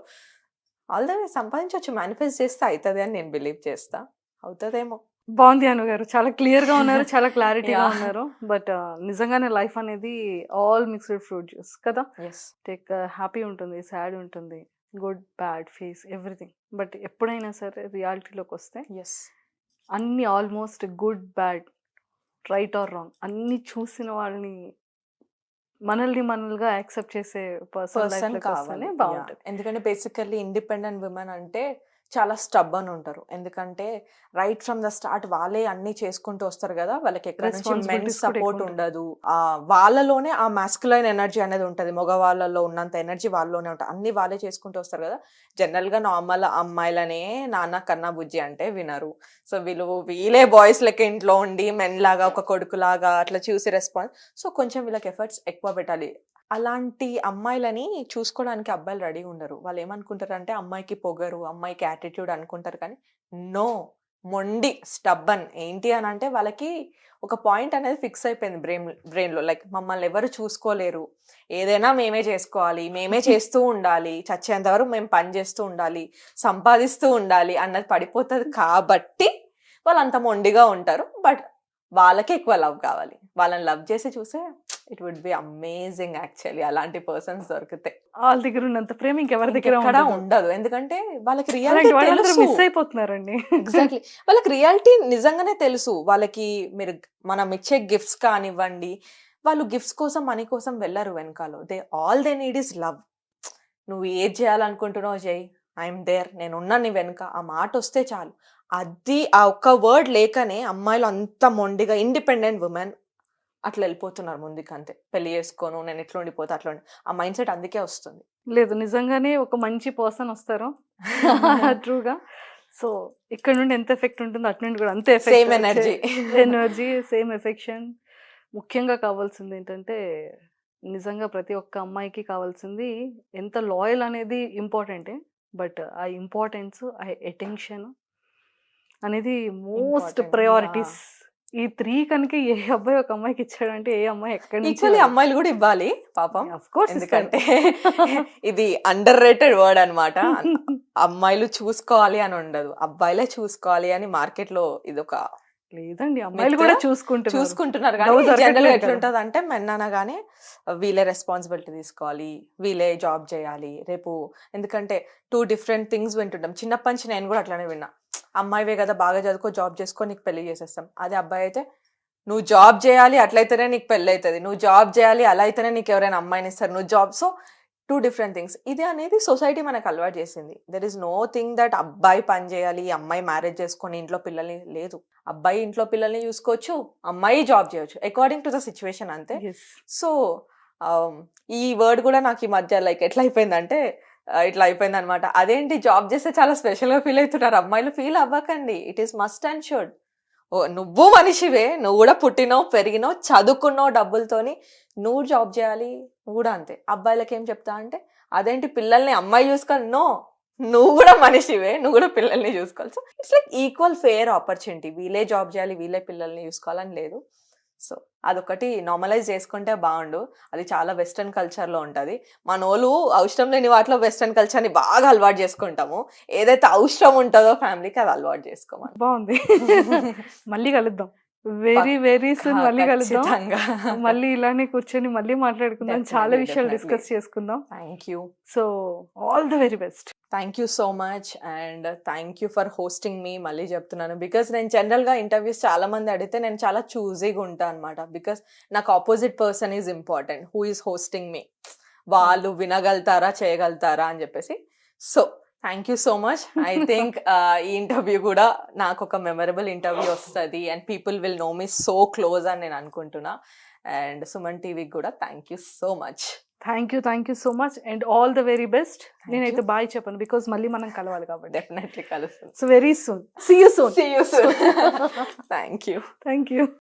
ఆల్రెడీ సంపాదించవచ్చు, మేనిఫెస్ట్ చేస్తే అవుతుంది అని నేను బిలీవ్ చేస్తా. అవుతుందేమో. బాగుంది అను గారు, చాలా క్లియర్ గా ఉన్నారు, చాలా క్లారిటీగా ఉన్నారు. బట్ నిజంగానే లైఫ్ అనేది ఆల్ మిక్స్డ్ ఫ్రూట్ జ్యూస్ కదా. టేక్ హ్యాపీ ఉంటుంది, సాడ్ ఉంటుంది, good bad phase everything. But ఎప్పుడైనా సరే రియాలిటీలోకి వస్తే అన్ని almost good bad right are wrong అన్ని చూసిన వాళ్ళని మనల్గా యాక్సెప్ట్ చేసే పర్సన్ కావాలి, బాగుంటుంది. ఎందుకంటే బేసికల్లీ ఇండిపెండెంట్ విమెన్ అంటే చాలా స్టబ్బన్ ఉంటారు. ఎందుకంటే రైట్ ఫ్రమ్ ద స్టార్ట్ వాళ్ళే అన్ని చేసుకుంటూ వస్తారు కదా, వాళ్ళకి ఎక్కడ నుంచి మెన్ సపోర్ట్ ఉండదు. వాళ్ళలోనే ఆ మాస్కులైన్ ఎనర్జీ అనేది ఉంటుంది, మగవాళ్ళలో ఉన్నంత ఎనర్జీ వాళ్ళలోనే ఉంటుంది, అన్ని వాళ్ళే చేసుకుంటూ వస్తారు కదా. జనరల్ గా నార్మల్ అమ్మాయిలనే నాన్న కన్నా బుజ్జి అంటే వినరు. సో వీళ్ళే బాయ్స్ లెక్క ఇంట్లో ఉండి మెన్ లాగా ఒక కొడుకులాగా అట్లా చూసి రెస్పాన్స్. సో కొంచెం వీళ్ళకి ఎఫర్ట్స్ ఎక్కువ పెట్టాలి. అలాంటి అమ్మాయిలని చూసుకోవడానికి అబ్బాయిలు రెడీ ఉండరు. వాళ్ళు ఏమనుకుంటారు అంటే అమ్మాయికి పొగరు, అమ్మాయికి యాటిట్యూడ్ అనుకుంటారు. కానీ నో, మొండి స్టబ్బన్. ఏంటి అని అంటే వాళ్ళకి ఒక పాయింట్ అనేది ఫిక్స్ అయిపోయింది బ్రెయిన్లో, లైక్ మమ్మల్ని ఎవరు చూసుకోలేరు, ఏదైనా మేమే చేసుకోవాలి, మేమే చేస్తూ ఉండాలి, చచ్చేంత వరకు మేము పని చేస్తూ ఉండాలి, సంపాదిస్తూ ఉండాలి అన్నది పడిపోతుంది. కాబట్టి వాళ్ళు అంత మొండిగా ఉంటారు. బట్ వాళ్ళకే ఎక్కువ లవ్ కావాలి. వాళ్ళని లవ్ చేసి చూసే it would be amazing actually. అలాంటి పర్సన్స్ దొరికితే వాళ్ళ దగ్గర ఉన్నంత ప్రేమ ఇంకెవరి దగ్గర ఉండదు. ఎందుకంటే వాళ్ళకి రియాలిటీ మిస్ అయిపోతున్నారండి. ఎగ్జాక్ట్లీ, వాళ్ళకి రియాలిటీ నిజంగానే తెలుసు. వాళ్ళకి మనం ఇచ్చే గిఫ్ట్స్ కానివ్వండి, వాళ్ళు గిఫ్ట్స్ కోసం మనీ కోసం వెళ్ళరు వెనకాల. All they need is love. నువ్వు ఏది చేయాలనుకుంటున్నావు చేయి, ఐఎమ్ దేర్, నేను ఉన్నా నీ వెనుక, ఆ మాట వస్తే చాలు. అది ఆ ఒక్క వర్డ్ లేకనే అమ్మాయిలు అంత మొండిగా ఇండిపెండెంట్ ఉమెన్ అట్లా వెళ్ళిపోతున్నారు ముందుకు. అంతే, పెళ్లి చేసుకోను, నేను ఎట్లా ఉండిపోతా అట్లా ఆ మైండ్ సెట్ అందుకే వస్తుంది. లేదు, నిజంగానే ఒక మంచి పర్సన్ వస్తారు ట్రూగా. సో ఇక్కడ నుండి ఎంత ఎఫెక్ట్ ఉంటుందో అటు నుండి కూడా అంతే effect, same energy, same affection. ముఖ్యంగా కావాల్సింది ఏంటంటే నిజంగా ప్రతి ఒక్క అమ్మాయికి కావాల్సింది ఎంత లాయల్ అనేది ఇంపార్టెంటే. బట్ ఆ ఇంపార్టెన్స్, ఆ అటెన్షన్ అనేది మోస్ట్ ప్రయారిటీస్. ఈ 3 కనుక ఏ అబ్బాయి ఒక అమ్మాయికి ఇచ్చాడంటే ఏ అమ్మాయి ఎక్కడి నుంచి అమ్మాయిలు కూడా ఇవ్వాలి పాపం. కోర్స్, ఎందుకంటే ఇది అండర్ రేటెడ్ వర్డ్ అనమాట. అమ్మాయిలు చూసుకోవాలి అని ఉండదు, అబ్బాయిలే చూసుకోవాలి అని మార్కెట్ లో ఇదొక లేదండి, అమ్మాయిలు కూడా చూసుకుంటున్నారు. కానీ జనరల్ గా ఎట్లుంటది అంటే మెన్ అనగానే వీళ్ళే రెస్పాన్సిబిలిటీ తీసుకోవాలి, వీళ్ళే జాబ్ చేయాలి రేపు. ఎందుకంటే 2 different థింగ్స్ వింటుంటాం. చిన్నప్పటి నుంచి నేను కూడా అట్లానే విన్నా, అమ్మాయివే కదా బాగా చదువుకో, జాబ్ చేసుకో, నీకు పెళ్లి చేసేస్తాం. అదే అబ్బాయి అయితే నువ్వు జాబ్ చేయాలి అట్లయితేనే నీకు పెళ్ళి అవుతుంది, నువ్వు జాబ్ చేయాలి అలా అయితేనే నీకు ఎవరైనా అమ్మాయిని ఇస్తారు, నువ్వు జాబ్. So 2 different things. ఇది అనేది సొసైటీ మనకు అలవాటు చేసింది. There is no thing that అబ్బాయి పని చేయాలి, అమ్మాయి మ్యారేజ్ చేసుకొని ఇంట్లో పిల్లల్ని లేదు. అబ్బాయి ఇంట్లో పిల్లల్ని చూసుకోవచ్చు, అమ్మాయి జాబ్ చేయొచ్చు అకార్డింగ్ టు ద సిచ్యువేషన్ అంతే. సో ఈ వర్డ్ కూడా నాకు ఈ మధ్య లైక్ ఎట్లా అయిపోయిందంటే ఇట్లా అయిపోయింది అనమాట. అదేంటి జాబ్ చేస్తే చాలా స్పెషల్గా ఫీల్ అవుతున్నారు అమ్మాయిలు, ఫీల్ అవ్వకండి. It is must and should. ఓ నువ్వు మనిషివే, నువ్వు కూడా పుట్టినావు పెరిగినావు చదువుకున్నావు డబ్బులతోని, నువ్వు జాబ్ చేయాలి, నువ్వు కూడా అంతే. అబ్బాయిలకి ఏం చెప్తా అంటే అదేంటి పిల్లల్ని అమ్మాయి చూసుకోవాలి, నో నువ్వు కూడా మనిషివే, నువ్వు కూడా పిల్లల్ని చూసుకోవాలి. So it's like equal fair opportunity. వీళ్ళే జాబ్ చేయాలి వీళ్ళే పిల్లల్ని చూసుకోవాలని లేదు. సో అదొకటి నార్మలైజ్ చేసుకుంటే బాగుండు. అది చాలా వెస్ట్రన్ కల్చర్లో ఉంటుంది. మనోళ్ళు అవసరం లేని వాటిలో వెస్ట్రన్ కల్చర్ని బాగా అలవాటు చేసుకుంటాము. ఏదైతే అవసరం ఉంటుందో ఫ్యామిలీకి అది అలవాటు చేసుకోమని. బాగుంది. మళ్ళీ కలుద్దాం, వెరీ వెరీ సూన్ మళ్ళీ కలుద్దాం. మళ్ళీ ఇలానే కూర్చొని మళ్ళీ మాట్లాడుకుందాం, చాలా విషయాలు డిస్కస్ చేసుకుందాం. Thank you. So all the very best. Thank you so much and thank you for hosting me. మళ్ళీ చెప్తున్నాను బికాస్ నేను జనరల్గా ఇంటర్వ్యూస్ చాలా మంది అడిగితే నేను చాలా చూజీగా ఉంటాను అనమాట. బికాస్ నాకు opposite person is important, who is hosting me. వాళ్ళు వినగలుగుతారా చేయగలుగుతారా అని చెప్పేసి. So thank you so much. I think ఈ ఇంటర్వ్యూ కూడా నాకు ఒక మెమరబుల్ ఇంటర్వ్యూ వస్తుంది and people will know me so close అని నేను అనుకుంటున్నా. అండ్ సుమన్ టీవీకి కూడా thank you so much. Thank you so much and all the very best. నేనైతే బాయ్ చెప్పను బికాస్ మళ్ళీ మనం కలవాలి కాబట్టి. డెఫినెట్లీ కలుస్తాం. So very soon, see you soon. Thank you.